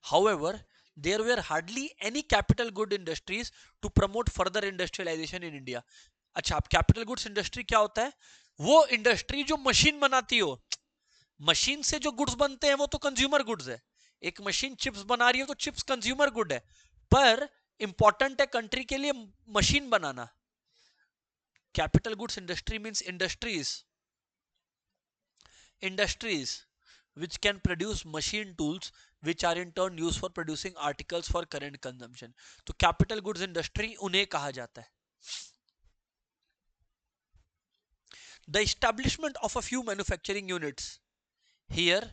However, there were hardly any capital good industries to promote further industrialization in India. अच्छा, अब कैपिटल गुड्स इंडस्ट्री क्या होता है? वो इंडस्ट्री जो मशीन बनाती हो. मशीन से जो गुड्स बनते हैं वो तो कंज्यूमर गुड्स है. एक मशीन चिप्स बना रही है तो चिप्स कंज्यूमर गुड है, पर इंपॉर्टेंट है कंट्री के लिए machine banana. Capital goods industry means industries which can produce machine tools which are in turn used for producing articles for current consumption. तो capital goods industry उन्हें कहा जाता है. The establishment of a few manufacturing units here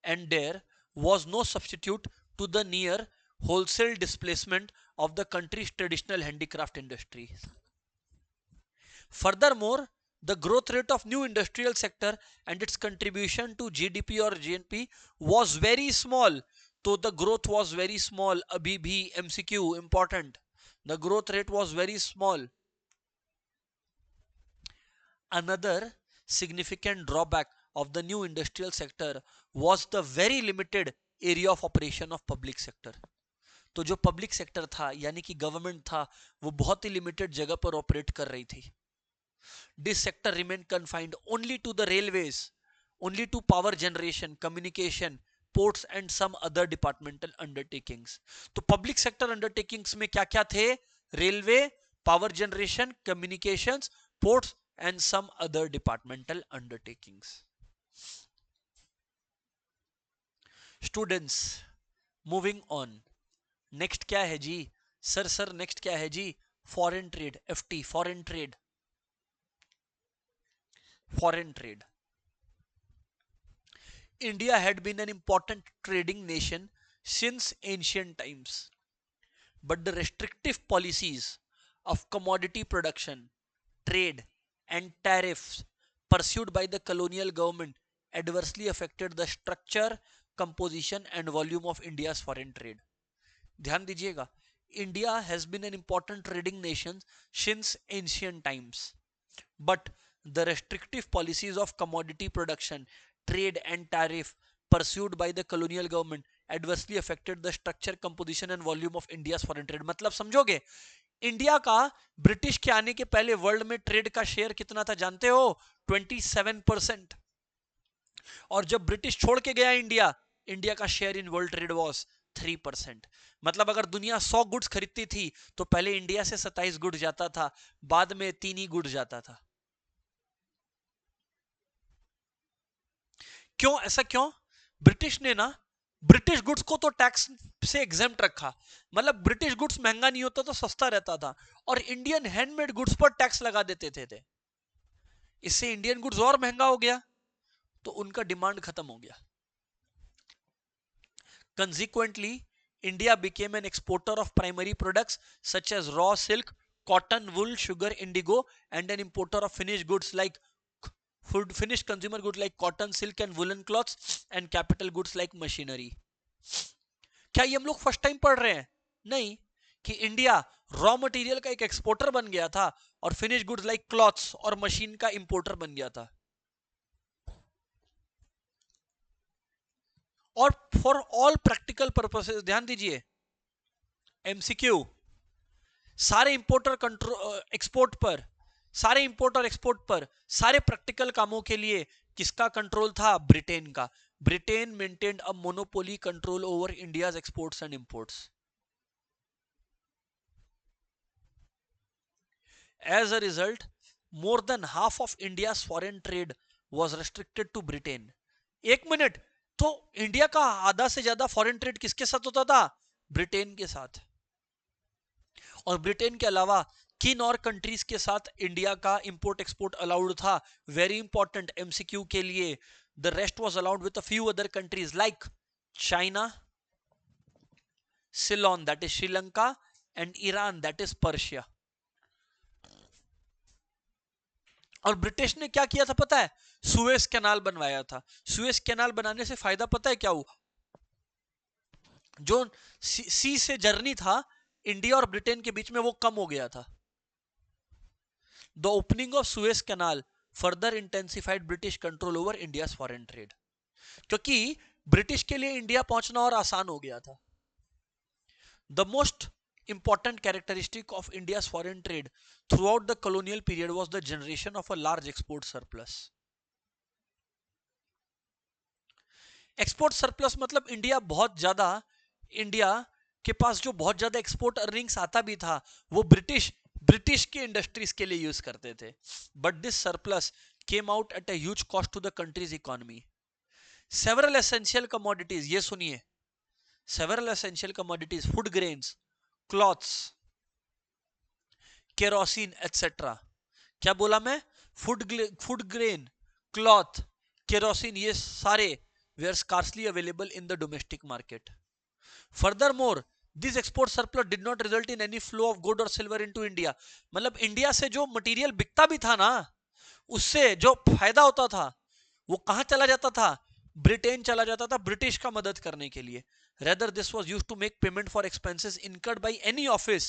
and there was no substitute to the near wholesale displacement of the country's traditional handicraft industry. Furthermore, the growth rate of new industrial sector and its contribution to GDP or GNP was very small. So the growth was very small. Abhi bhi MCQ important. The growth rate was very small. Another significant drawback of the new industrial sector was the very limited area of operation of public sector. तो जो public sector था यानी कि government था, वो बहुत ही limited जगह पर ऑपरेट कर रही थी. This sector remained confined only to the railways, only to power generation, communication, ports and some other departmental undertakings. तो public sector undertakings में क्या क्या थे? Railway, power generation, communications, ports and some other departmental undertakings. Students, moving on. Next क्या है जी? Sir next क्या है जी? Foreign trade, FT, foreign trade. Foreign trade. India had been an important trading nation since ancient times, but the restrictive policies of commodity production, trade, and tariffs pursued by the colonial government adversely affected the structure, composition, and volume of India's foreign trade. ध्यान दीजिएगा, India has been an important trading nation since ancient times, but the restrictive policies of commodity production, trade and tariff pursued by the colonial government adversely affected the structure, composition and volume of India's foreign trade. मतलब समझोगे, India का British के आने के पहले world में trade का share कितना था जानते हो? 27%. और जब ब्रिटिश छोड़ के गया इंडिया, इंडिया का share in world trade was 3%. मतलब अगर दुनिया 100 गुड्स खरीदती थी तो पहले इंडिया से 27 गुड्स जाता था, बाद में 3 ही गुड्स जाता था. क्यों? ऐसा क्यों? ब्रिटिश ने ना ब्रिटिश गुड्स को तो टैक्स से एग्जेम्प्ट रखा. मतलब ब्रिटिश गुड्स महंगा नहीं होता तो सस्ता रहता था, और इंडियन हैंडमेड गुड्स पर टैक्स लगा देते थे. इससे इंडियन गुड्स और महंगा हो गया, तो उनका डिमांड खत्म हो गया. Consequently, India became an exporter of primary products such as raw silk, cotton, wool, sugar, indigo, and an importer of finished goods like finished consumer goods like cotton, silk, and woolen cloths, and capital goods like machinery. क्या ये हम लोग first time पढ़ रहे हैं? नहीं, कि India raw material का एक एक्सपोर्टर बन गया था और फिनिश गुड्स लाइक क्लॉथ्स और मशीन का इंपोर्टर बन गया था. और फॉर ऑल प्रैक्टिकल पर्पसेस ध्यान दीजिए, एमसीक्यू, सारे इंपोर्टर कंट्रोल एक्सपोर्ट पर, सारे इंपोर्ट और एक्सपोर्ट पर, सारे प्रैक्टिकल कामों के लिए किसका कंट्रोल था? ब्रिटेन का. Britain maintained a monopoly control over India's exports and imports. As a result, more than half of India's foreign trade was restricted to Britain. एक मिनट, तो इंडिया का आधा से ज्यादा फॉरेन ट्रेड किसके साथ होता था? ब्रिटेन के साथ. और ब्रिटेन के अलावा किन और कंट्रीज के साथ इंडिया का इंपोर्ट एक्सपोर्ट अलाउड था? वेरी इंपॉर्टेंट एमसीक्यू के लिए. The rest was allowed with a few other countries like China, Ceylon that is Sri Lanka, and Iran that is Persia. और ब्रिटिश ने क्या किया था पता है? सुएज कैनाल बनवाया था. सुएज कैनाल बनाने से फायदा पता है क्या हुआ? जो सी से जर्नी था इंडिया और ब्रिटेन के बीच में, वो कम हो गया था. The opening of Suez canal further intensified British control over India foreign trade. क्योंकि ब्रिटिश के लिए इंडिया पहुंचना और आसान हो गया था. The most important characteristic of India's foreign trade throughout the colonial period was the generation of a large export surplus. Export surplus मतलब इंडिया बहुत ज्यादा, इंडिया के पास जो बहुत ज्यादा एक्सपोर्ट अर्निंग्स आता भी था वो ब्रिटिश के इंडस्ट्रीज के लिए यूज करते थे. But this surplus came out at a huge cost to the country's economy. Several essential commodities, ये सुनिए, several essential commodities, food grains, clothes, kerosene etcetera. क्या बोला मैं? फूड ग्रेन, क्लॉथ, केरोसिन, ये सारे were scarcely available in the domestic market. Furthermore this export surplus did not result in any flow of gold और silver into India. मतलब India से जो material बिकता भी था ना, उससे जो फायदा होता था वो कहां चला जाता था? ब्रिटेन चला जाता था ब्रिटिश का मदद करने के लिए. Rather, this was used to make payment for expenses incurred by any office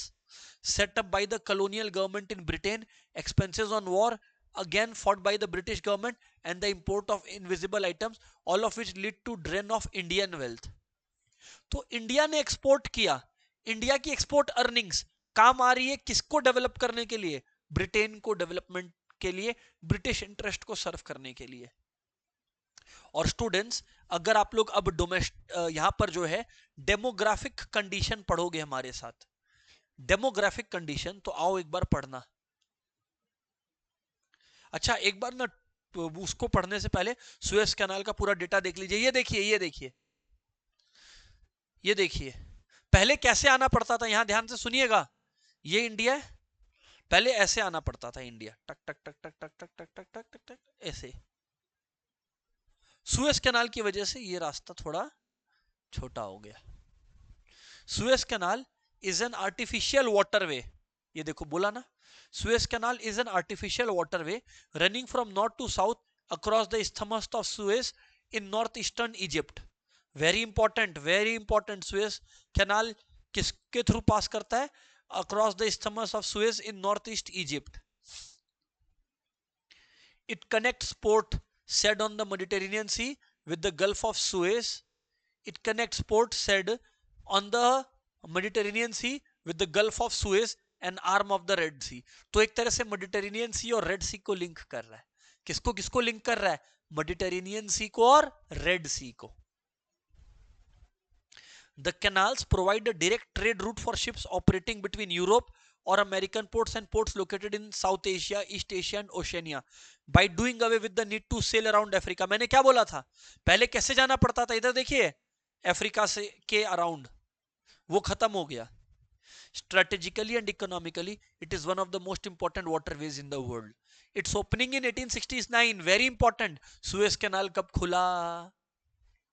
set up by the colonial government in Britain, expenses on war again fought by the British government, and the import of invisible items, all of which lead to drain of Indian wealth. तो India ने export किया, India की export earnings काम आ रही है किसको develop करने के लिए? ब्रिटेन को डेवलपमेंट के लिए, ब्रिटिश इंटरेस्ट को सर्व करने के लिए. और स्टूडेंट्स, अगर आप लोग अब यहां पर जो है डेमोग्राफिक कंडीशन पढ़ोगे हमारे साथ, डेमोग्राफिक कंडीशन, तो आओ एक बार पढ़ना. अच्छा, एक बार ना उसको पढ़ने से पहले सुएज कैनाल का पूरा डेटा देख लीजिए. ये देखिए, ये देखिए, ये देखिए, पहले कैसे आना पड़ता था, यहां ध्यान से सुनिएगा. ये इंडिया है, पहले ऐसे आना पड़ता था इंडिया, टक टक टक टक टक टक टक टक टक टक टक ऐसे. सुएज कैनाल की वजह से ये रास्ता थोड़ा छोटा हो गया. Suez Canal is an artificial waterway. ये देखो बोला ना, Suez Canal is an artificial waterway running from north to south across the isthmus of Suez in north eastern Egypt. Very important, very important. Suez Canal किसके through pass करता है? Across the isthmus of Suez in north east Egypt. It connects port said on the Mediterranean Sea with the Gulf of Suez. It connects port said on the Mediterranean Sea with the Gulf of Suez and arm of the Red Sea. तो एक तरह से Mediterranean सी और red सी को link कर रहा है. किसको किसको लिंक कर रहा है? मेडिटेरेनियन सी को और रेड सी को. The canals provide a direct trade route for ships operating between Europe or American ports and ports located in South Asia, East Asia and Oceania by doing away with the need to sail around Africa. मैंने क्या बोला था? पहले कैसे जाना पड़ता था? इधर देखिए, अफ्रीका से के अराउंड, वो खत्म हो गया. Strategically and economically, it is one of the most important waterways in the world. Its opening in 1869, very important. Suez Canal कब खुला?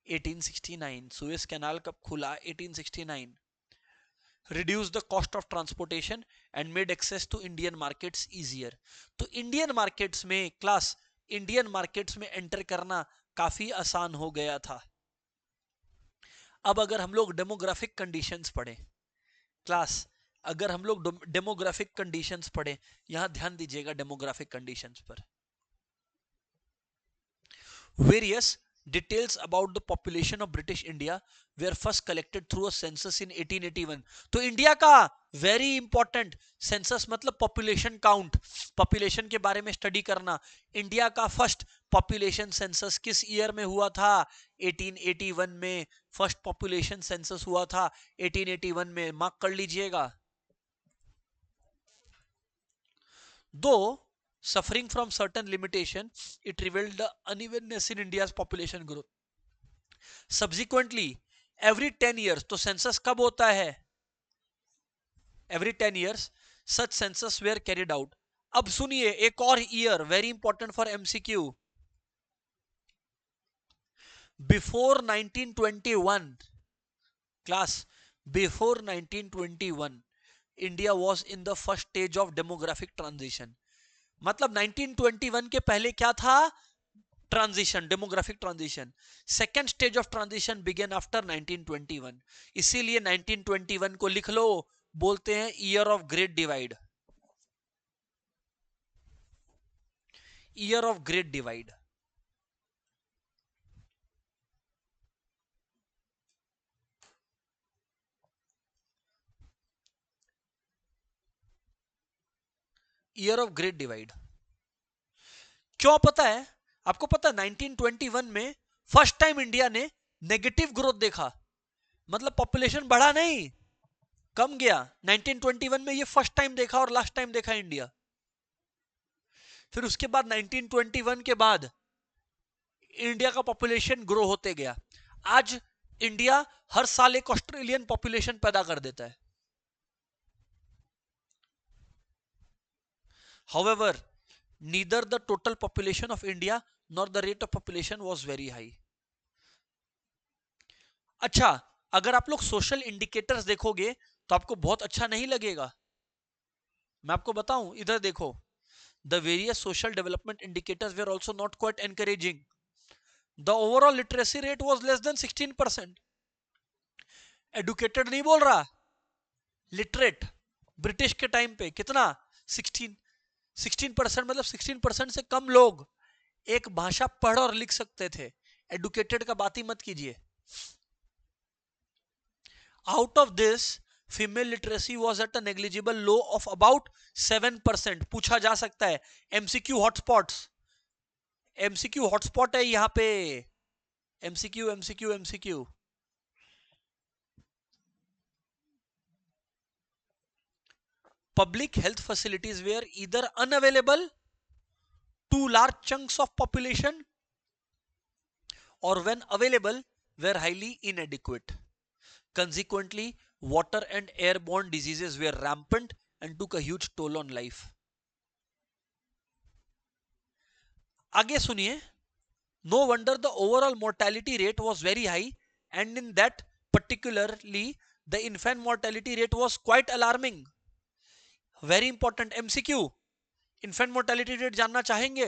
1869 सुएज कैनाल कब खुला? 1869. Reduce the cost of transportation and made access to Indian markets easier. तो Indian markets में class, Indian markets में enter करना काफी आसान हो गया था. अब अगर हम लोग डेमोग्राफिक कंडीशंस पढ़ें क्लास, अगर हम लोग डेमोग्राफिक कंडीशंस पढ़ें, यहां ध्यान दीजिएगा डेमोग्राफिक कंडीशंस पर. Various details about the population of British India were first collected through a census in 1881. तो इंडिया का वेरी इंपॉर्टेंट सेंसस मतलब पॉपुलेशन काउंट, पॉपुलेशन के बारे में स्टडी करना. इंडिया का फर्स्ट पॉपुलेशन सेंसस किस ईयर में हुआ था? 1881 में फर्स्ट पॉपुलेशन सेंसस हुआ था. 1881 में मार्क कर लीजिएगा. दो suffering from certain limitation, it revealed the unevenness in India's population growth. Subsequently, every 10 years, तो census कब होता है? Every 10 years, such census were carried out. अब सुनिए एक और year, very important for MCQ. Before 1921, class, before 1921, India was in the first stage of demographic transition. मतलब 1921 के पहले क्या था? Transition, demographic transition. Second stage of transition began after 1921. इसीलिए 1921 को लिख लो, बोलते हैं year of great divide. Year of great divide. Year of great divide क्यों पता है आपको? पता है 1921 में फर्स्ट टाइम इंडिया ने नेगेटिव ग्रोथ देखा. मतलब पॉपुलेशन बढ़ा नहीं, कम गया. 1921 में ये फर्स्ट टाइम देखा और लास्ट टाइम देखा इंडिया. फिर उसके बाद 1921 के बाद इंडिया का पॉपुलेशन ग्रो होते गया. आज इंडिया हर साल एक ऑस्ट्रेलियन पॉपुलेशन पैदा कर देता है. However, neither the total population of India nor the rate of population was very high. अच्छा, अगर आप लोग सोशल इंडिकेटर्स देखोगे तो आपको बहुत अच्छा नहीं लगेगा. मैं आपको बताऊं, इधर देखो. The various social development indicators were also not quite encouraging. The overall literacy rate was less than 16%. Educated नहीं बोल रहा, लिटरेट. ब्रिटिश के टाइम पे कितना? 16% मतलब 16% से कम लोग एक भाषा पढ़ और लिख सकते थे. एडुकेटेड का बात ही मत कीजिए. Out of this female literacy was at a negligible low of about 7%. पूछा जा सकता है. एमसीक्यू हॉटस्पॉट्स, एमसीक्यू हॉटस्पॉट है यहां पे. MCQ MCQ MCQ. Public health facilities were either unavailable to large chunks of population or when available were highly inadequate. Consequently, water and airborne diseases were rampant and took a huge toll on life. आगे सुनिए. No wonder the overall mortality rate was very high, and in that particularly the infant mortality rate was quite alarming. Very important MCQ. Infant mortality rate जानना चाहेंगे?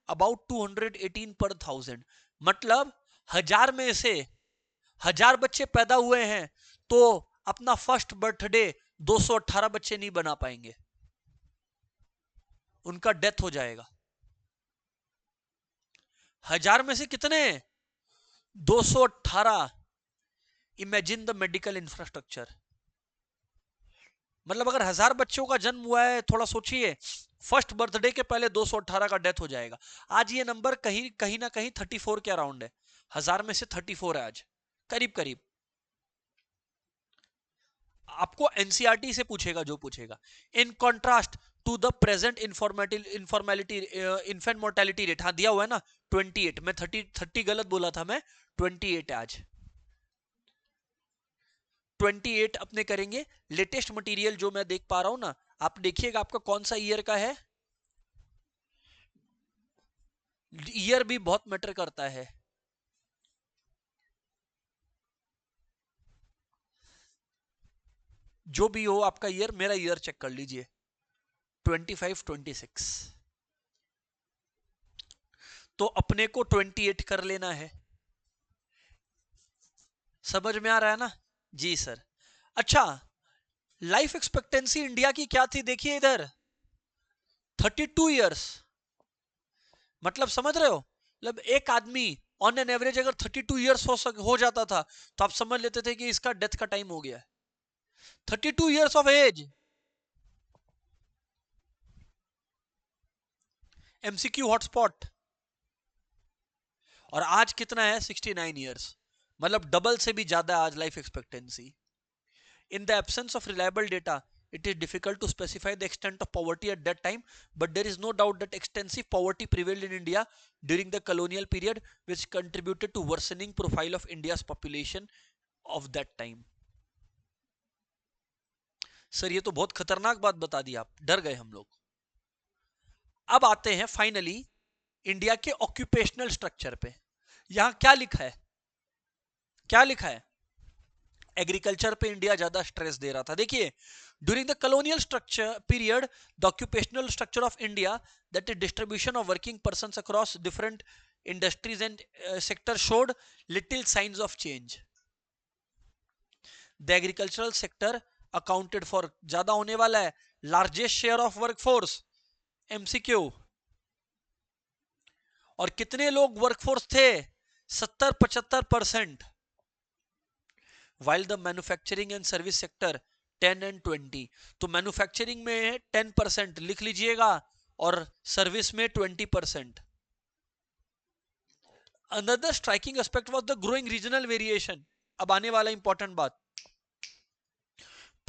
About 218 पर 1000. मतलब 1000 में से 1000 बच्चे पैदा हुए हैं तो अपना फर्स्ट बर्थडे 218 बच्चे नहीं बना पाएंगे, उनका डेथ हो जाएगा. 1000 में से कितने? 218. Imagine the medical infrastructure. मतलब अगर 1000 बच्चों का जन्म हुआ है, थोड़ा सोचिए, फर्स्ट बर्थडे के पहले 218 का डेथ हो जाएगा. आज ये नंबर कहीं ना कहीं 34 के अराउंड है. 1000 में से 34 है आज, करीब करीब. आपको एनसीईआरटी से पूछेगा जो पूछेगा. In contrast to the present informality infant mortality rate, हाँ दिया हुआ है ना 28. मैं 30 गलत बोला था मैं. 28 है आज. 28 अपने करेंगे. लेटेस्ट मटेरियल जो मैं देख पा रहा हूं ना, आप देखिएगा आपका कौन सा ईयर का है. ईयर भी बहुत मैटर करता है. जो भी हो आपका ईयर, मेरा ईयर चेक कर लीजिए 25-26, तो अपने को 28 कर लेना है। समझ में आ रहा है ना? जी सर। अच्छा, लाइफ एक्सपेक्टेंसी इंडिया की क्या थी, देखिए इधर 32 इयर्स। मतलब समझ रहे हो, मतलब एक आदमी ऑन एन एवरेज अगर 32 इयर्स हो जाता था तो आप समझ लेते थे कि इसका डेथ का टाइम हो गया है। 32 years of age. MCQ hotspot. और आज कितना है? 69 इयर्स, मतलब डबल से भी ज्यादा आज life expectancy. In the absence of reliable data, it is difficult to specify the extent of poverty at that time, but there is no doubt that extensive poverty prevailed in India during the colonial period, which contributed to worsening profile of India's population of that time. Sir ये तो बहुत खतरनाक बात बता दी, आप डर गए हम लोग। अब आते हैं फाइनली इंडिया के ऑक्यूपेशनल स्ट्रक्चर पे। यहां क्या लिखा है? क्या लिखा है? एग्रीकल्चर पे इंडिया ज्यादा स्ट्रेस दे रहा था। देखिए, during the colonial structure period the occupational structure of India, that is distribution of working persons across different industries and sector, showed little science of change. The agricultural sector accounted for, ज्यादा होने वाला है, largest share of workforce, MCQ. और कितने लोग workforce थे? 70-75%। while the manufacturing and service sector 10 and 20। तो manufacturing में 10% लिख लीजिएगा और सर्विस में 20%। Another striking aspect was the growing regional variation. अब आने वाला इंपॉर्टेंट बात,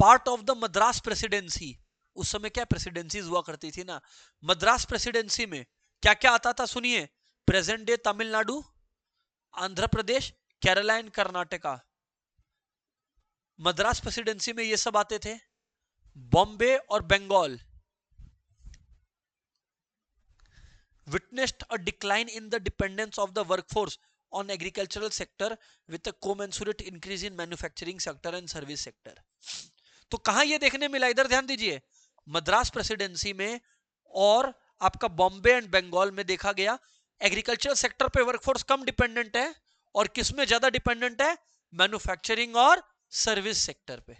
part of the Madras presidency. उस समय क्या प्रेसिडेंसीज हुआ करती थी ना, मद्रास प्रेसिडेंसी में क्या क्या आता था सुनिए। Present day Tamil Nadu, Andhra Pradesh, Kerala and Karnataka. Madras presidency में ये सब आते थे। बॉम्बे और Bengal witnessed a decline in the dependence of the workforce on agricultural sector with a commensurate increase in manufacturing sector and service sector। तो कहां ये देखने मिला, इधर ध्यान दीजिए, मद्रास प्रेसिडेंसी में और आपका बॉम्बे एंड बंगाल में देखा गया एग्रीकल्चरल सेक्टर पे वर्कफोर्स कम डिपेंडेंट है और किसमें ज्यादा डिपेंडेंट है? मैन्युफैक्चरिंग और सर्विस सेक्टर पे।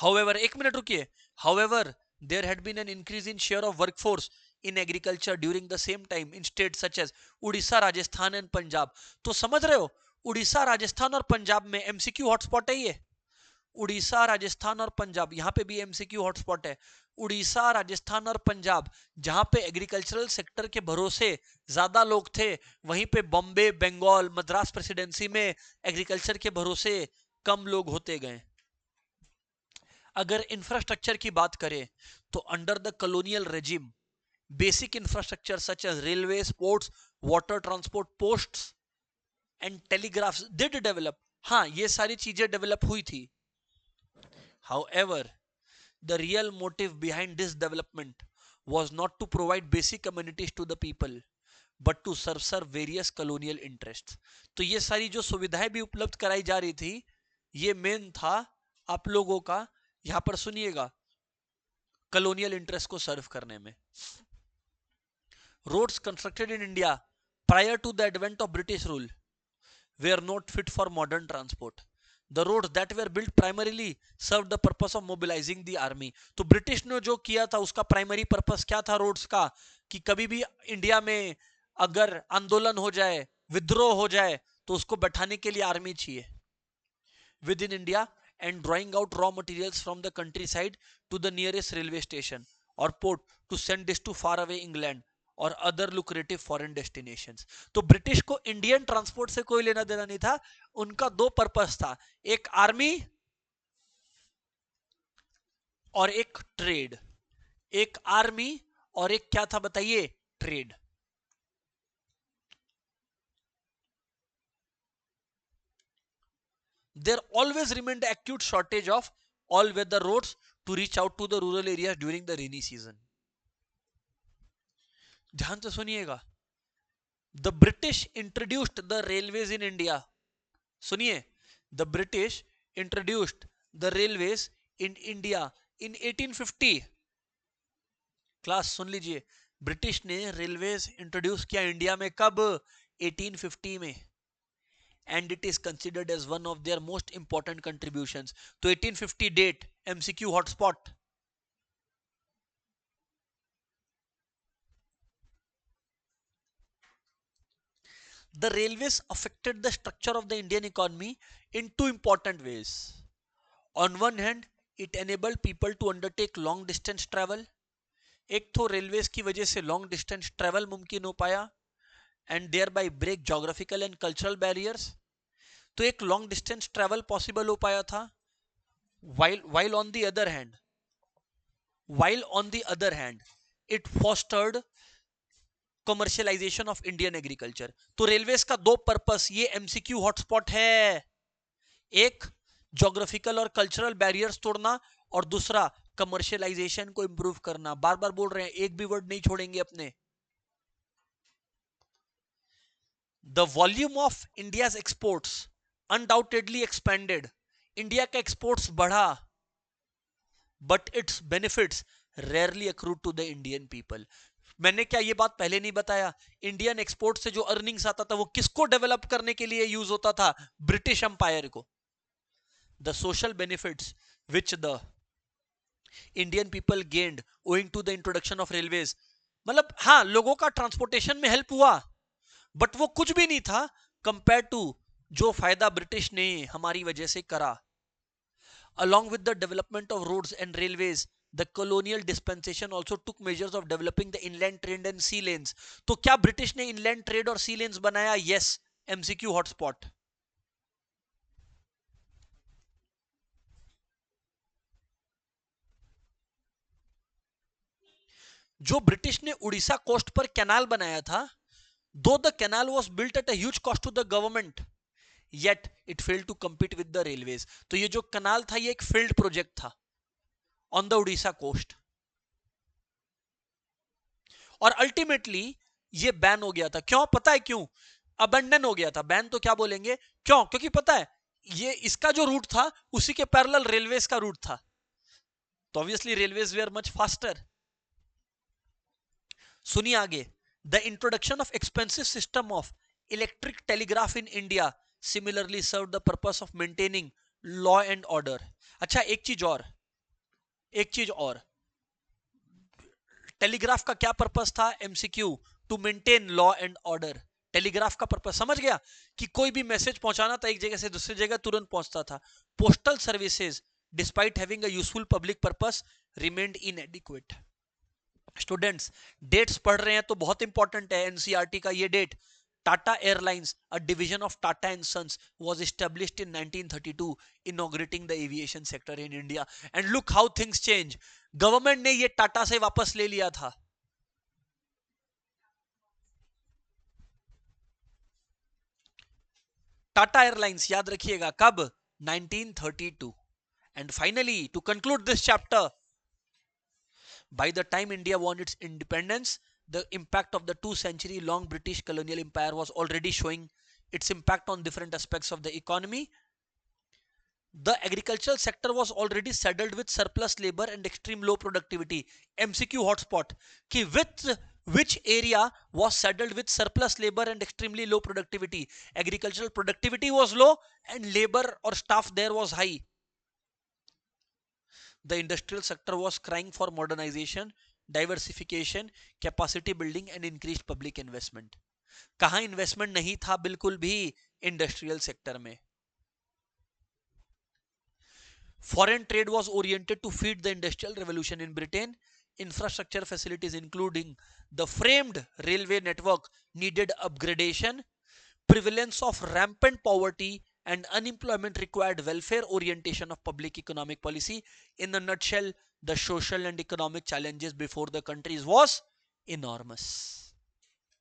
However, एक मिनट रुकिए। However, there had been an increase in share of workforce in agriculture during the same time in states such as Orissa, Rajasthan and Punjab. तो समझ रहे हो, उड़ीसा, राजस्थान और पंजाब में एमसीक्यू हॉटस्पॉट है ये। उड़ीसा, राजस्थान और पंजाब, यहां पे भी एमसीक्यू हॉटस्पॉट है। उड़ीसा, राजस्थान और पंजाब, जहां पे एग्रीकल्चरल सेक्टर के भरोसे ज्यादा लोग थे, वहीं पे बॉम्बे, बंगाल, मद्रास प्रेसिडेंसी में एग्रीकल्चर के भरोसे कम लोग होते गए। अगर इंफ्रास्ट्रक्चर की बात करें तो under the colonial regime basic infrastructure such as railway, ports, water transport, posts and telegraphs did develop. हाँ, ये सारी चीजें डेवलप हुई थी। However, the real motive behind this development was not to provide basic amenities to the people but to serve various colonial interests। तो ये सारी जो सुविधाएं भी उपलब्ध कराई जा रही थी, ये मेन था आप लोगों का, यहां पर सुनिएगा, कॉलोनियल इंटरेस्ट को सर्व करने में। Roads constructed in India prior to the advent of British rule were not fit for modern transport. The roads that were built primarily serve the purpose of mobilising the army. तो British ने जो किया था उसका primary purpose क्या था roads का, कि कभी भी इंडिया में अगर आंदोलन हो जाए, विद्रोह हो जाए, तो उसको बैठाने के लिए आर्मी चाहिए with in India and drawing out raw materials from the countryside to the nearest railway station or port to send this to far away England और अदर लुक्रेटिव फॉरेन डेस्टिनेशंस। तो ब्रिटिश को Indian transport से कोई लेना देना नहीं था। उनका दो पर्पस था, एक आर्मी और एक ट्रेड। एक आर्मी और एक क्या था बताइए? Trade. There always remained acute shortage of all weather roads to reach out to the rural areas during the rainy season। ध्यान से सुनिएगा, the British introduced the railways in India. सुनिए, the British introduced the railways in India in 1850? Class सुन लीजिए, British ने railways introduce किया India में कब? 1850 में, and it is considered as one of their most important contributions. तो 1850 date, MCQ hotspot. The railways affected the structure of the Indian economy in two important ways. On one hand, it enabled people to undertake long distance travel. एक तो railways की वजह से long distance travel मुमकिन हो पाया and thereby break geographical and cultural barriers. तो एक लॉन्ग डिस्टेंस ट्रेवल पॉसिबल हो पाया था. while on the other hand it fostered commercialisation of Indian agriculture. तो रेलवेज का दो पर्पस, ये एमसीक्यू हॉटस्पॉट है. एक, ज्योग्राफिकल और कल्चरल बैरियर्स तोड़ना, और दूसरा, कमर्शियलाइजेशन को इंप्रूव करना. बार बार बोल रहे हैं, एक भी वर्ड नहीं छोड़ेंगे अपने. The volume of India's exports undoubtedly expanded. India का एक्सपोर्ट्स बढ़ा, but its benefits rarely accrued to the Indian people. मैंने क्या ये बात पहले नहीं बताया? इंडियन एक्सपोर्ट से जो अर्निंग्स आता था वो किसको डेवलप करने के लिए यूज होता था? ब्रिटिश एम्पायर को. The social benefits which the Indian people gained owing to the introduction of railways, मतलब हाँ, लोगों का ट्रांसपोर्टेशन में हेल्प हुआ, बट वो कुछ भी नहीं था कंपेयर टू जो फायदा ब्रिटिश ने हमारी वजह से करा. Along with the development of roads and railways, the colonial dispensation also took measures of developing the inland trade and sea lanes. तो क्या ब्रिटिश ने inland trade और sea lanes बनाया? Yes. MCQ hotspot. जो ब्रिटिश ने Orissa coast पर canal बनाया था, though the canal was built at a huge cost to the government, yet it failed to compete with the railways. तो ये जो कनाल था, ये एक फेल्ड प्रोजेक्ट था ऑन द उड़ीसा कोस्ट, और अल्टीमेटली ये बैन हो गया था. क्यों? पता है क्यों? अबंडन हो गया था. बैन तो क्या बोलेंगे, क्यों? क्योंकि पता है ये इसका जो रूट था उसी के पैरेलल रेलवेज का रूट था, तो obviously railways were much faster. सुनिए आगे. The introduction of expensive system of electric telegraph in India similarly serve the purpose of maintaining law and order. अच्छा, एक चीज और, टेलीग्राफ का क्या पर्पस था? MCQ, to maintain law and order. Telegraph का पर्पस समझ गया कि कोई भी मैसेज पहुंचाना था एक जगह से दूसरी जगह तुरंत पहुंचता था. Postal services despite having a useful public purpose remained inadequate. Students, dates पढ़ रहे हैं तो बहुत इंपॉर्टेंट है एनसीईआरटी का ये date. Tata Airlines, a division of Tata and Sons, was established in 1932, inaugurating the aviation sector in India. And look how things change. Government ने ये टाटा से वापस ले लिया था. टाटा एयरलाइंस याद रखिएगा कब? 1932. And finally, to conclude this chapter, by the time India won its independence, the impact of the 2-century long British colonial empire was already showing its impact on different aspects of the economy. The agricultural sector was already saddled with surplus labor and extreme low productivity. MCQ hotspot कि which area was saddled with surplus labor and extremely low productivity? Agricultural productivity was low and labor or staff there was high. The industrial sector was crying for modernization, diversification, capacity building and increased public investment. कहां investment नहीं था? बिल्कुल भी industrial sector में. Foreign trade was oriented to feed the industrial revolution in Britain. Infrastructure facilities including the framed railway network needed upgradation. Prevalence of rampant poverty and unemployment required welfare orientation of public economic policy. In a nutshell, the social and economic challenges before the countries was enormous.